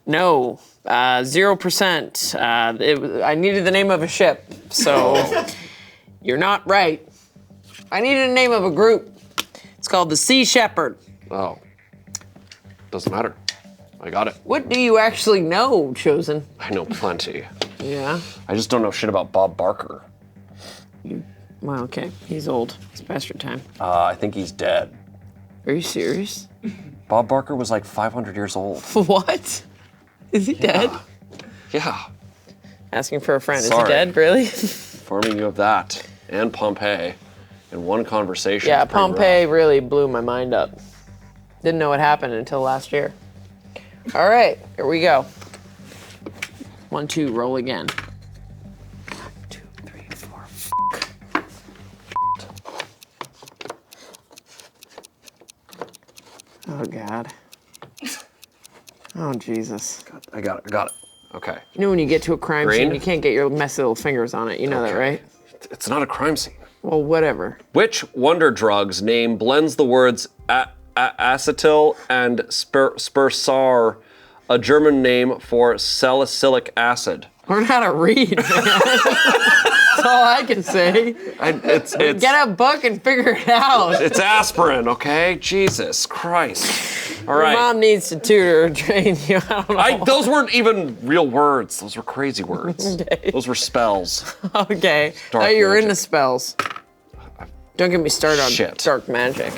No, 0%. I needed the name of a ship, so you're not right. I needed a name of a group. It's called the Sea Shepherd. Oh. Doesn't matter. I got it. What do you actually know, Chosen? I know plenty. Yeah? I just don't know shit about Bob Barker. Well, okay. He's old. It's past your time. I think he's dead. Are you serious? Bob Barker was like 500 years old. What? Is he dead? Yeah. Asking for a friend. Sorry. Is he dead, really? Informing you of that and Pompeii in one conversation. Yeah, is pretty Pompeii rough. really blew my mind up. Didn't know what happened until last year. All right, here we go. 1, 2, roll again. 1, 2, Oh, God. Oh, Jesus. I got it. Okay. You know when you get to a crime Green? scene, you can't get your messy little fingers on it. You know that, right? It's not a crime scene. Well, whatever. Which wonder drug's name blends the words acetyl and spursar, a German name for salicylic acid? Learn how to read, man. That's all I can say. It's Get a book and figure it out. It's aspirin, okay? Jesus Christ. All right. Your mom needs to tutor or train you. I don't know. Those weren't even real words. Those were crazy words. Okay. Those were spells. Okay. Dark Oh, you're magic. into spells. Don't get me started on Shit. dark magic.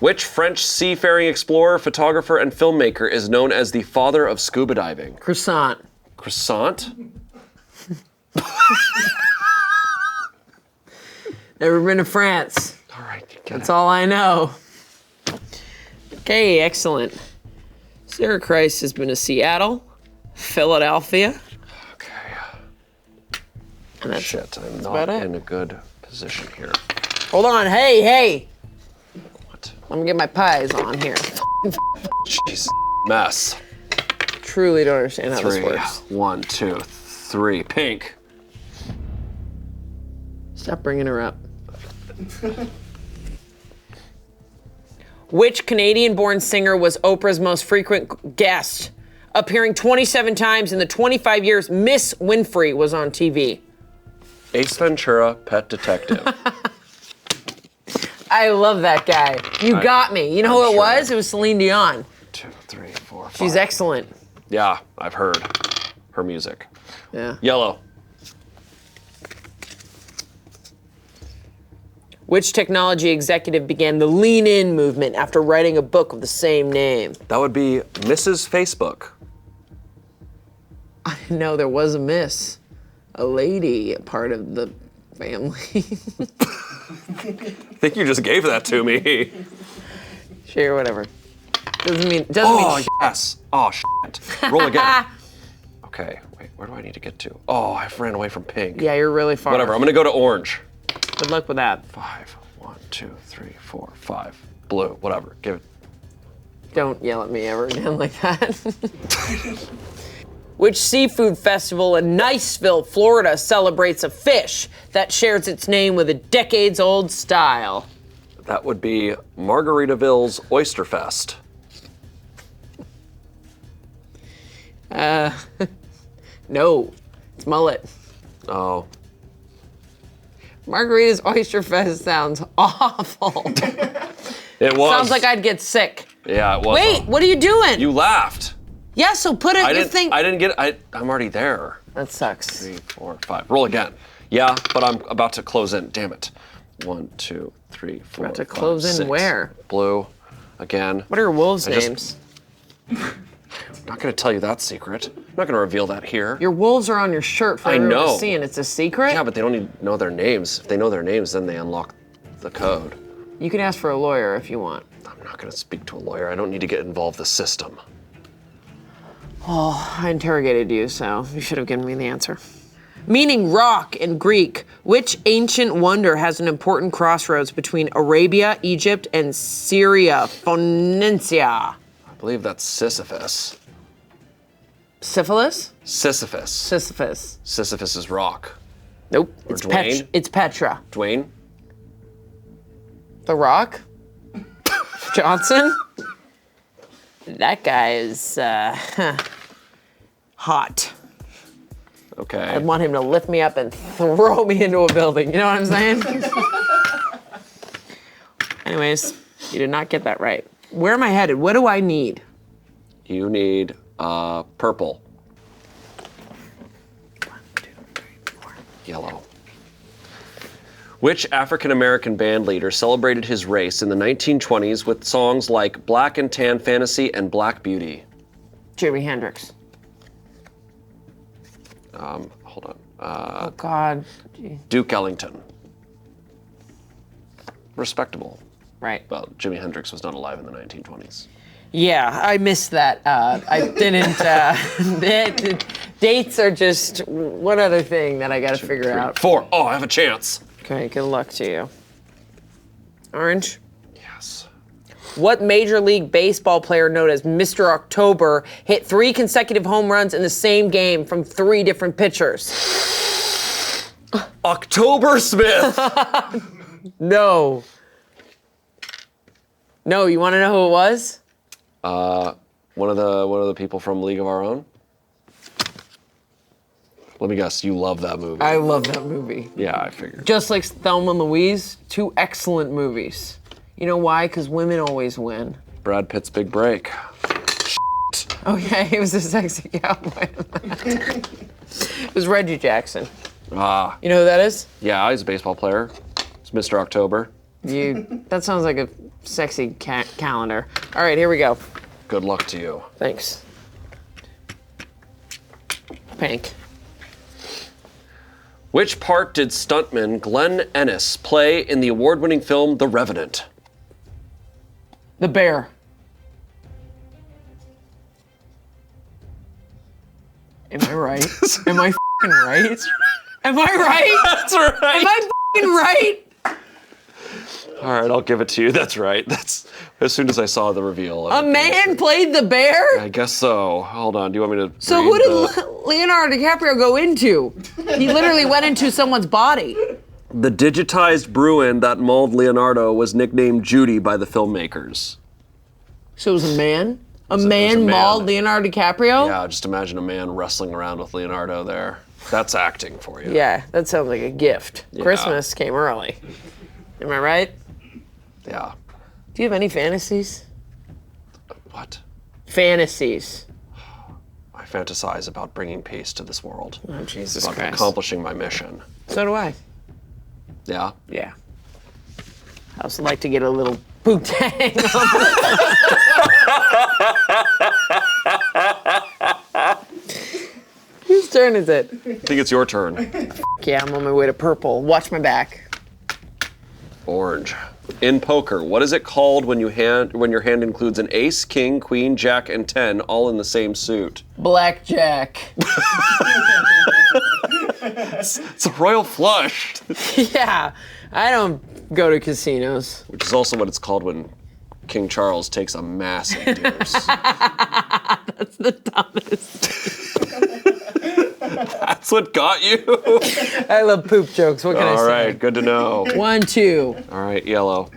Which French seafaring explorer, photographer, and filmmaker is known as the father of scuba diving? Croissant. Croissant? Never been to France. All right, you get That's it. all I know. Okay, excellent. Sarah Christ has been to Seattle, Philadelphia, Okay. and that's Shit, I'm about not it. in a good position here. Hold on, hey! What? Let me get my pies on here. Jeez. Mess. Truly don't understand how 3. this works. 1, 2, 3. Pink. Stop bringing her up. Which Canadian-born singer was Oprah's most frequent guest, appearing 27 times in the 25 years Miss Winfrey was on TV? Ace Ventura, Pet Detective. I love that guy. You got me. You know who I'm it sure. was? It was Celine Dion. 2, 3, 4, 5. She's excellent. Yeah, I've heard her music. Yeah. Yellow. Which technology executive began the Lean In movement after writing a book of the same name? That would be Mrs. Facebook. I didn't know there was a miss. A lady, a part of the family. I think you just gave that to me. Sure, whatever. Doesn't mean Oh, shit. yes. Oh, shit. Roll again. Okay, wait, where do I need to get to? Oh, I ran away from pink. Yeah, you're really far. Whatever, I'm gonna go to orange. Good luck with that. 5. 1, 2, 3, 4, 5. Blue, whatever. Give it. Don't yell at me ever again like that. Which seafood festival in Niceville, Florida celebrates a fish that shares its name with a decades-old style? That would be Margaritaville's Oyster Fest. No, it's mullet. Oh. Margarita's Oyster Fest sounds awful. It was. Sounds like I'd get sick. Yeah, it was. Wait, what are you doing? You laughed. Yeah, so put it I in your didn't. thing. I didn't get. I'm already there. That sucks. 3, 4, 5. Roll again. Yeah, but I'm about to close in. Damn it. 1, 2, 3, 4. About to 5, close in 6. where? Blue. Again. What are wolves' I just- names? I'm not gonna tell you that secret. I'm not gonna reveal that here. Your wolves are on your shirt for I everyone know. to see, and it's a secret? Yeah, but they don't need to know their names. If they know their names, then they unlock the code. You can ask for a lawyer if you want. I'm not gonna speak to a lawyer. I don't need to get involved in the system. I interrogated you, so you should have given me the answer. Meaning rock in Greek, which ancient wonder has an important crossroads between Arabia, Egypt, and Syria, Phoenicia? I believe that's Sisyphus. Syphilis? Sisyphus. Sisyphus. Sisyphus is rock. Nope. Or It's Dwayne? It's Petra. Dwayne? The Rock? Johnson? That guy is hot. Okay. I want him to lift me up and throw me into a building. You know what I'm saying? Anyways, you did not get that right. Where am I headed? What do I need? You need purple. 1, 2, 3, 4. Yellow. Which African American band leader celebrated his race in the 1920s with songs like Black and Tan Fantasy and Black Beauty? Jimi Hendrix. Hold on. Oh God. Gee. Duke Ellington. Respectable. Right. Well, Jimi Hendrix was not alive in the 1920s. Yeah, I missed that. I didn't. Dates are just one other thing that I got to figure 3, out. 4. Oh, I have a chance. Okay, good luck to you. Orange. Yes. What Major League Baseball player known as Mr. October hit 3 consecutive home runs in the same game from 3 different pitchers? October Smith. No. No, you want to know who it was? One of the people from League of Our Own. Let me guess, you love that movie. I love that movie. Yeah, I figured. Just like Thelma and Louise, 2 excellent movies. You know why? Because women always win. Brad Pitt's big break. Okay, he was a sexy cowboy. It was Reggie Jackson. Ah. You know who that is? Yeah, he's a baseball player. It's Mr. October. That sounds like a sexy calendar. All right, here we go. Good luck to you. Thanks. Pink. Which part did stuntman Glenn Ennis play in the award-winning film The Revenant? The bear. Am I right? Am I f***ing right? Am I right? That's right. Am I f***ing right? All right, I'll give it to you. That's right. That's as soon as I saw the reveal. A man played the bear? I guess so. Hold on. Do you want me to? So who did Leonardo DiCaprio go into? He literally went into someone's body. The digitized Bruin that mauled Leonardo was nicknamed Judy by the filmmakers. So it was a man? A was man a man. mauled Leonardo DiCaprio? Yeah, just imagine a man wrestling around with Leonardo there. That's acting for you. Yeah, that sounds like a gift. Yeah. Christmas came early. Am I right? Yeah. Do you have any fantasies? What? Fantasies. I fantasize about bringing peace to this world. Oh, Jesus About Christ. accomplishing my mission. So do I. Yeah. Yeah. I also like to get a little bootang on Whose turn is it? I think it's your turn. Yeah, I'm on my way to purple. Watch my back. Orange. In poker, what is it called when your hand includes an ace, king, queen, jack, and 10 all in the same suit? Blackjack. It's a royal flush. Yeah, I don't go to casinos. Which is also what it's called when King Charles takes a massive deuce. That's the dumbest. That's what got you? I love poop jokes. What can I say? All right, good to know. 1, 2. All right, yellow.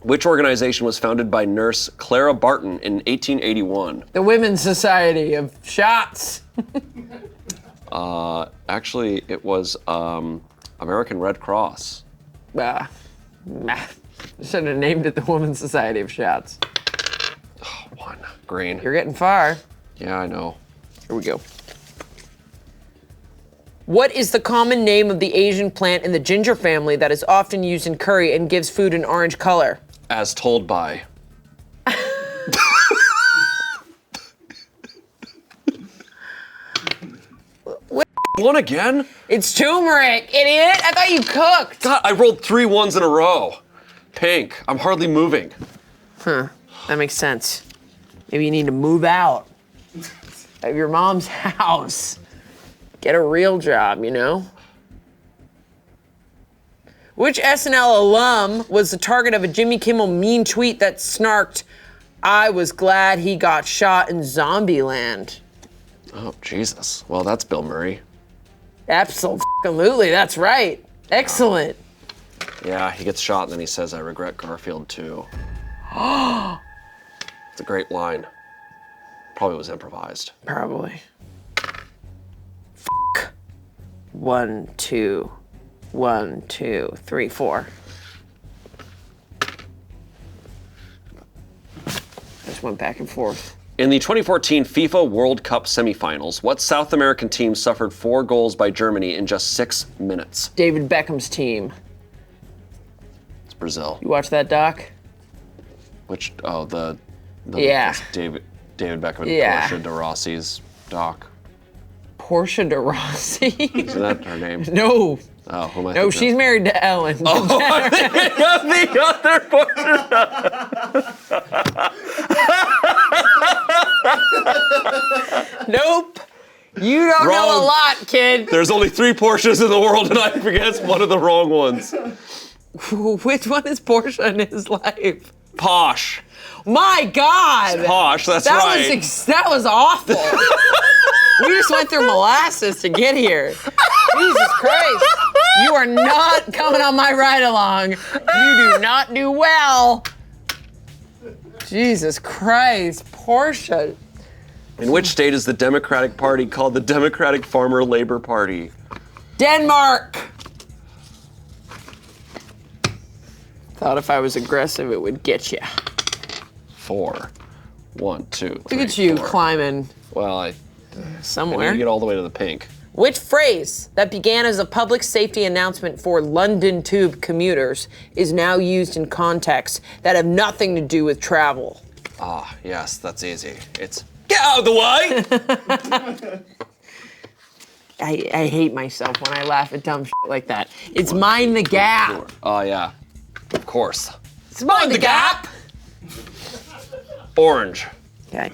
Which organization was founded by nurse Clara Barton in 1881? The Women's Society of Shots. Actually, it was American Red Cross. Nah. Should have named it the Women's Society of Shots. One. Green. You're getting far. Yeah, I know. Here we go. What is the common name of the Asian plant in the ginger family that is often used in curry and gives food an orange color? As told by. One again? It's turmeric, idiot! I thought you cooked! God, I rolled 3 ones in a row. Pink. I'm hardly moving. Huh, that makes sense. Maybe you need to move out of your mom's house. Get a real job, you know? Which SNL alum was the target of a Jimmy Kimmel mean tweet that snarked, "I was glad he got shot in Zombieland"? Oh, Jesus. Well, that's Bill Murray. Absolutely, that's right. Excellent. Yeah, he gets shot and then he says, "I regret Garfield too." It's a great line. Probably was improvised. Probably. 1, 2, 1, 2, 3, 4. Just went back and forth. In the 2014 FIFA World Cup semifinals, what South American team suffered 4 goals by Germany in just 6 minutes? David Beckham's team. It's Brazil. You watch that doc? Which, the Yeah. David Beckham and Yeah. Portia de Rossi's doc. Portia de Rossi? Isn't that her name? No. Oh, who am I No, thinking she's of? married to Ellen. The other Portia. Nope. You don't know a Wrong. lot, kid. There's only 3 Porsches in the world, and I guess one of the wrong ones. Which one is Portia in his life? Posh. My God! Posh, that's That right. that was awful. We just went through molasses to get here. Jesus Christ. You are not coming on my ride along. You do not do well. Jesus Christ, Portia. In which state is the Democratic Party called the Democratic Farmer Labor Party? Denmark. Thought if I was aggressive, it would get you. 4. 1, 2, 3, Look at you 4. climbing Well, I somewhere. need to get all the way to the pink. Which phrase that began as a public safety announcement for London Tube commuters is now used in contexts that have nothing to do with travel? Ah, yes, that's easy. It's get out of the way! I hate myself when I laugh at dumb shit like that. It's mind the gap. Oh, yeah. Of course. It's mind the gap. Orange. Okay.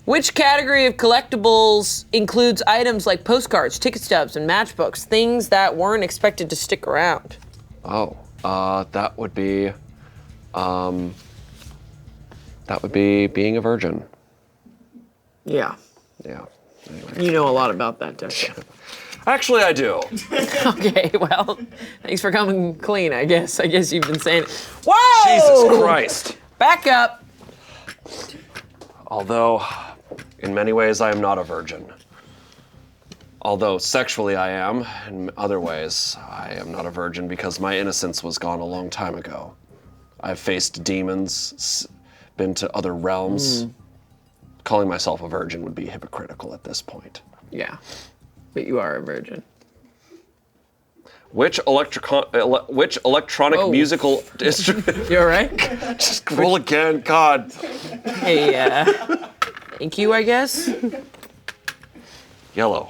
Which category of collectibles includes items like postcards, ticket stubs, and matchbooks, things that weren't expected to stick around? Oh, that would be being a virgin. Yeah. Yeah. Anyway. You know a lot about that, don't you? Actually, I do. Okay, well, thanks for coming clean, I guess. I guess you've been saying it. Whoa! Jesus Christ. Back up. Although, in many ways, I am not a virgin. Although sexually I am, in other ways, I am not a virgin because my innocence was gone a long time ago. I've faced demons, been to other realms. Calling myself a virgin would be hypocritical at this point. Yeah, but you are a virgin. Which electronic Whoa. musical instrument? You all right? Just roll again, God. Hey, thank you, I guess. Yellow.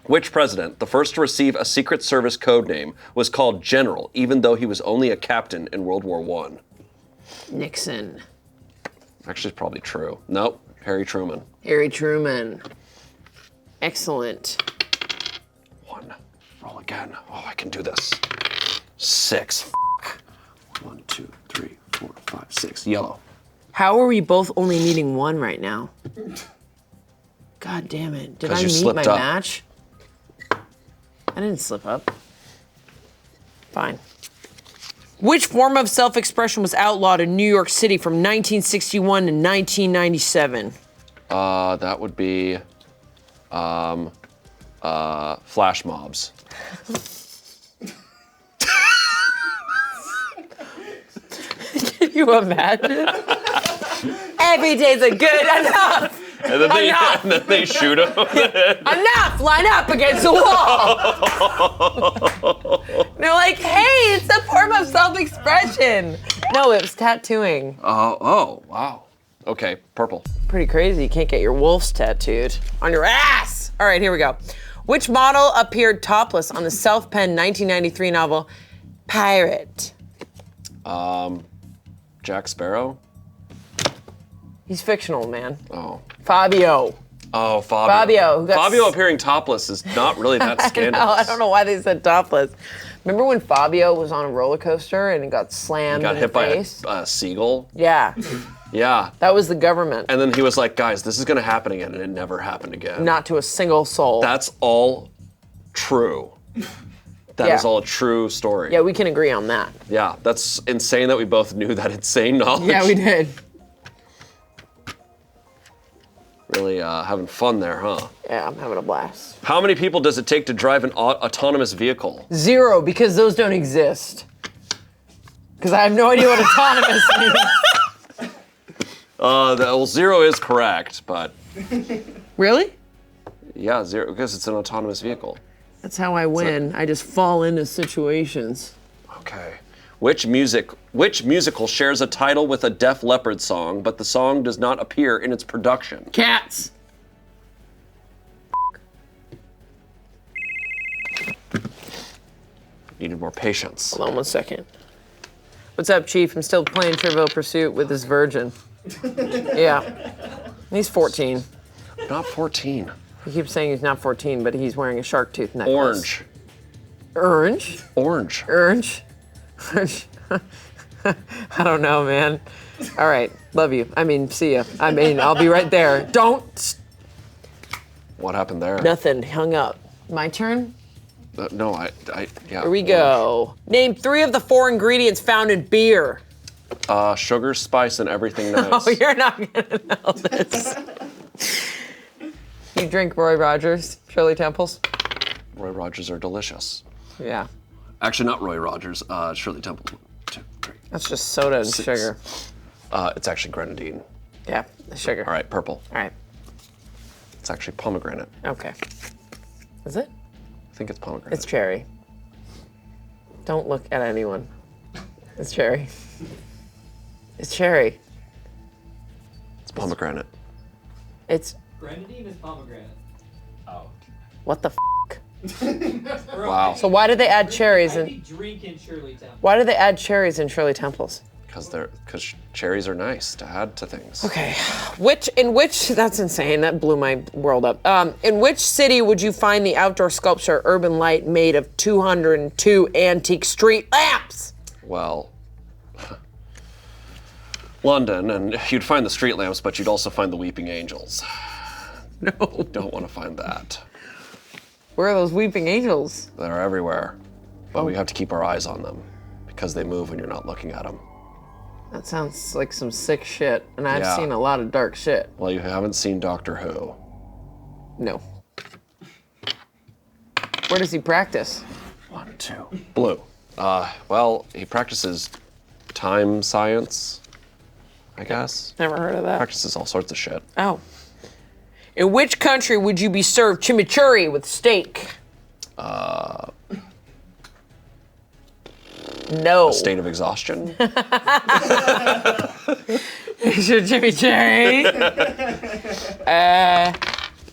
Which president, the first to receive a Secret Service code name, was called General, even though he was only a captain in World War I? Nixon. Actually, it's probably true. Nope, Harry Truman. Harry Truman. Excellent. 1. Roll again. Oh, I can do this. 6. 1, 2, 3, 4, 5, 6. Yellow. How are we both only needing one right now? God damn it. Did 'Cause I you meet slipped my up. match? I didn't slip up. Fine. Which form of self-expression was outlawed in New York City from 1961 to 1997? That would be, flash mobs. Can you imagine? Every day's a good enough. And then they, Enough! and then they shoot him. Enough! Line up against the wall. They're like, hey, it's a form of self-expression. No, it was tattooing. Oh, wow. Okay, purple. Pretty crazy. You can't get your wolves tattooed on your ass. All right, here we go. Which model appeared topless on the self-penned 1993 novel Pirate? Jack Sparrow? He's fictional, man. Oh. Fabio. Oh, Fabio. Fabio, who got Fabio appearing topless is not really that scandalous. I don't know why they said topless. Remember when Fabio was on a roller coaster and he got slammed Got in hit the by face? a seagull. Yeah, Yeah. that was the government. And then he was like, guys, this is going to happen again. And it never happened again. Not to a single soul. That's all true. That Yeah. is all a true story. Yeah, we can agree on that. Yeah, that's insane that we both knew that insane knowledge. Yeah, we did. Really having fun there, huh? Yeah, I'm having a blast. How many people does it take to drive an autonomous vehicle? 0, because those don't exist. Because I have no idea what autonomous means. Well, 0 is correct, but Really? yeah, 0 because it's an autonomous vehicle. That's how I win. I just fall into situations. Okay. Which musical shares a title with a Def Leppard song, but the song does not appear in its production? Cats. Needed more patience. Hold on 1 second. What's up, Chief? I'm still playing Trivial Pursuit with this virgin. Yeah. He's 14. Not 14. He keeps saying he's not 14, but he's wearing a shark tooth necklace. Orange. Orange? Orange. Orange? I don't know, man. All right, love you. I mean, see ya. I mean, I'll be right there. Don't. What happened there? Nothing. Hung up. My turn. No, yeah. Here we go. Name 3 of the 4 ingredients found in beer. Sugar, spice, and everything nice. Oh, you're not gonna know this. You drink Roy Rogers, Shirley Temples? Roy Rogers are delicious. Yeah. Actually, not Roy Rogers. Shirley Temple. 1, 2, 3. That's just soda and 6. sugar. It's actually grenadine. Yeah, the sugar. All right, purple. All right. It's actually pomegranate. Okay. Is it? I think it's pomegranate. It's cherry. Don't look at anyone. It's cherry. It's cherry. It's pomegranate. It's. Grenadine is pomegranate. Oh. What the f? Wow. So why did they add cherries I'd in? be drinking Shirley Temple. Why did they add cherries in Shirley Temples? Because cherries are nice to add to things. Okay. That's insane. That blew my world up. In which city would you find the outdoor sculpture Urban Light made of 202 antique street lamps? Well, London, and you'd find the street lamps, but you'd also find the weeping angels. No. Don't want to find that. Where are those weeping angels? They're everywhere, but we have to keep our eyes on them because they move when you're not looking at them. That sounds like some sick shit, and I've Yeah. seen a lot of dark shit. Well, you haven't seen Doctor Who. No. Where does he practice? 1, 2. Blue. Well, he practices time science, I guess. Never heard of that. Practices all sorts of shit. Oh. In which country would you be served chimichurri with steak? No. State of exhaustion. Is your chimichurri?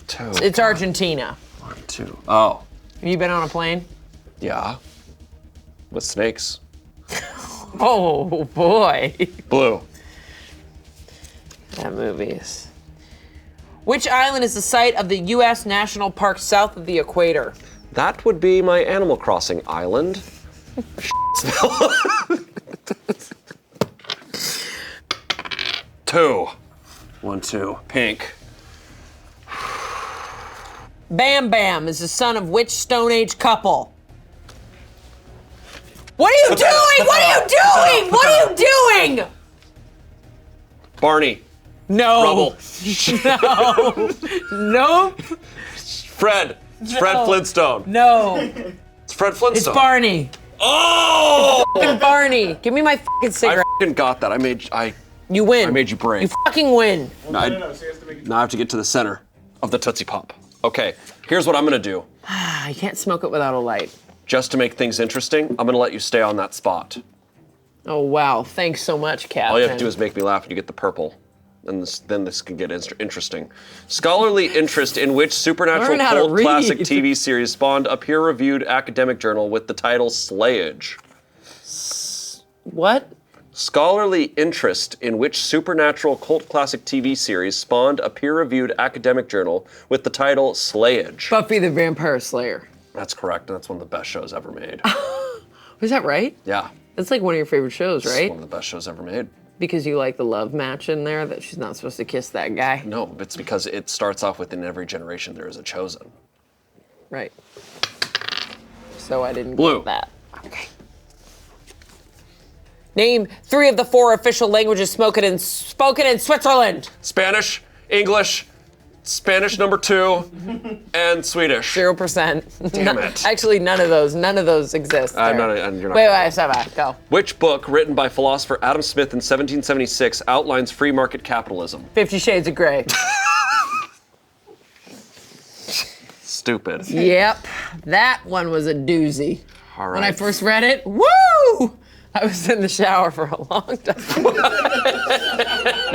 2. It's Argentina. 1, 2. Oh, Have you been on a plane? yeah. With snakes. Oh boy. Blue. That movie is. Which island is the site of the U.S. National Park south of the equator? That would be my Animal Crossing island. 2. 1, 2. Pink. Bam Bam is the son of which Stone Age couple? What are you doing? What are you doing? What are you doing? Barney. No. Rubble. No. Nope. Fred. It's Fred Flintstone. No. It's Fred It's Flintstone. Barney. Oh! Fucking Barney. Give me my fucking I cigarette. f***ing got that. You win. I made you brave. You fucking win. Now I have to get to the center of the Tootsie Pop. Okay, here's what I'm gonna do. I can't smoke it without a light. Just to make things interesting, I'm gonna let you stay on that spot. Oh wow, thanks so much, Captain. All you have to do is make me laugh and you get the purple. And then this can get interesting. Scholarly interest in which supernatural Learn how to cult read. classic TV series spawned a peer-reviewed academic journal with the title Slayage. What? Scholarly interest in which supernatural cult classic TV series spawned a peer-reviewed academic journal with the title Slayage. Buffy the Vampire Slayer. That's correct, and that's one of the best shows ever made. Is that right? Yeah, That's like one of your favorite shows, it's right? one of the best shows ever made. Because you like the love match in there that she's not supposed to kiss that guy. No, it's because it starts off with in every generation there is a chosen. Right. So I didn't Blue. get that. Okay. Name 3 of the 4 official languages spoken in Switzerland. Spanish, English, Spanish number 2, and Swedish. 0%. Damn it. Actually, none of those exist. I'm there. not, and you're not. Wait, stop. Go. Which book, written by philosopher Adam Smith in 1776, outlines free market capitalism? 50 Shades of Grey. Stupid. Yep. That one was a doozy. All right. When I first read it, woo! I was in the shower for a long time.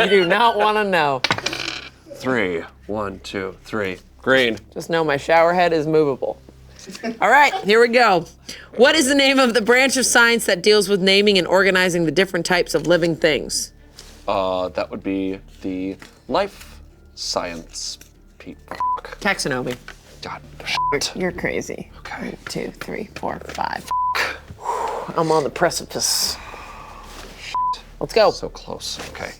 You do not want to know. 3. 1, 2, 3. Green. Just know my shower head is movable. All right, here we go. What is the name of the branch of science that deals with naming and organizing the different types of living things? That would be the life science. Taxonomy. God. You're crazy. Okay. 1, 2, 3, 4, 5. I'm on the precipice. Let's go. So close. Okay.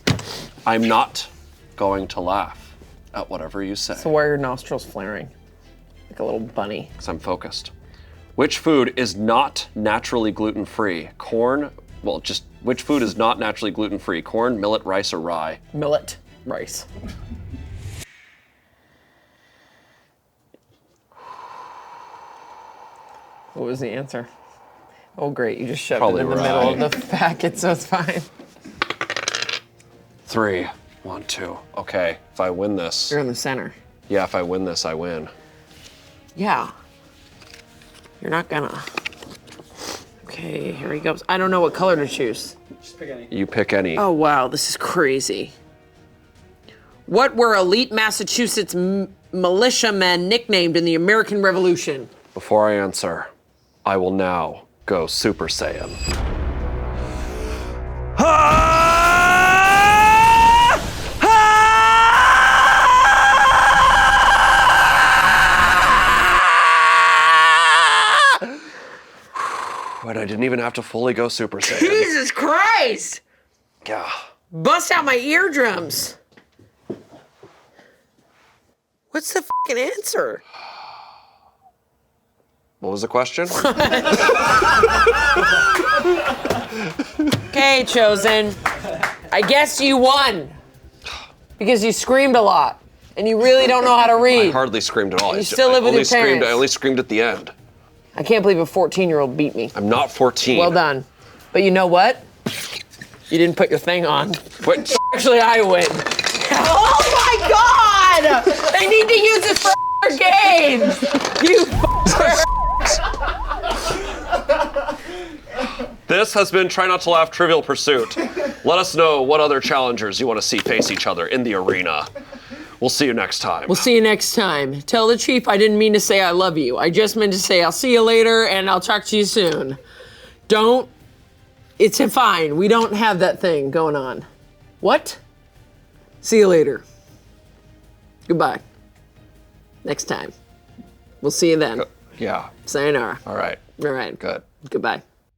I'm not going to laugh at whatever you say. So why are your nostrils flaring? Like a little bunny. Because I'm focused. Which food is not naturally gluten-free? Corn, well, just which food is not naturally gluten-free? Corn, millet, rice, or rye? Millet. Rice. What was the answer? Oh, great. You just shoved Probably it in the rye. middle of the packet, so it's fine. 3, 1, 2. Okay, if I win this. You're in the center. Yeah, if I win this, I win. Yeah. You're not gonna. Okay, here he goes. I don't know what color to choose. Just pick any. You pick any. Oh, wow, this is crazy. What were elite Massachusetts militiamen nicknamed in the American Revolution? Before I answer, I will now go Super Saiyan. But I didn't even have to fully go Super Saiyan. Jesus Christ! Yeah. Bust out my eardrums. What's the fucking answer? What was the question? Okay, Chosen. I guess you won. Because you screamed a lot. And you really don't know how to I read. hardly screamed at all. You still live with your parents. I only screamed at the end. I can't believe a 14-year-old beat me. I'm not 14. Well done. But you know what? You didn't put your thing on. What? Actually, I win. Oh my God! They need to use this for other games. You This has been Try Not to Laugh Trivial Pursuit. Let us know what other challengers you want to see face each other in the arena. We'll see you next time. We'll see you next time. Tell the chief I didn't mean to say I love you. I just meant to say I'll see you later and I'll talk to you soon. Don't. It's fine. We don't have that thing going on. What? See you later. Goodbye. Next time. We'll see you then. Yeah. Sayonara. All right. All right. Good. Goodbye.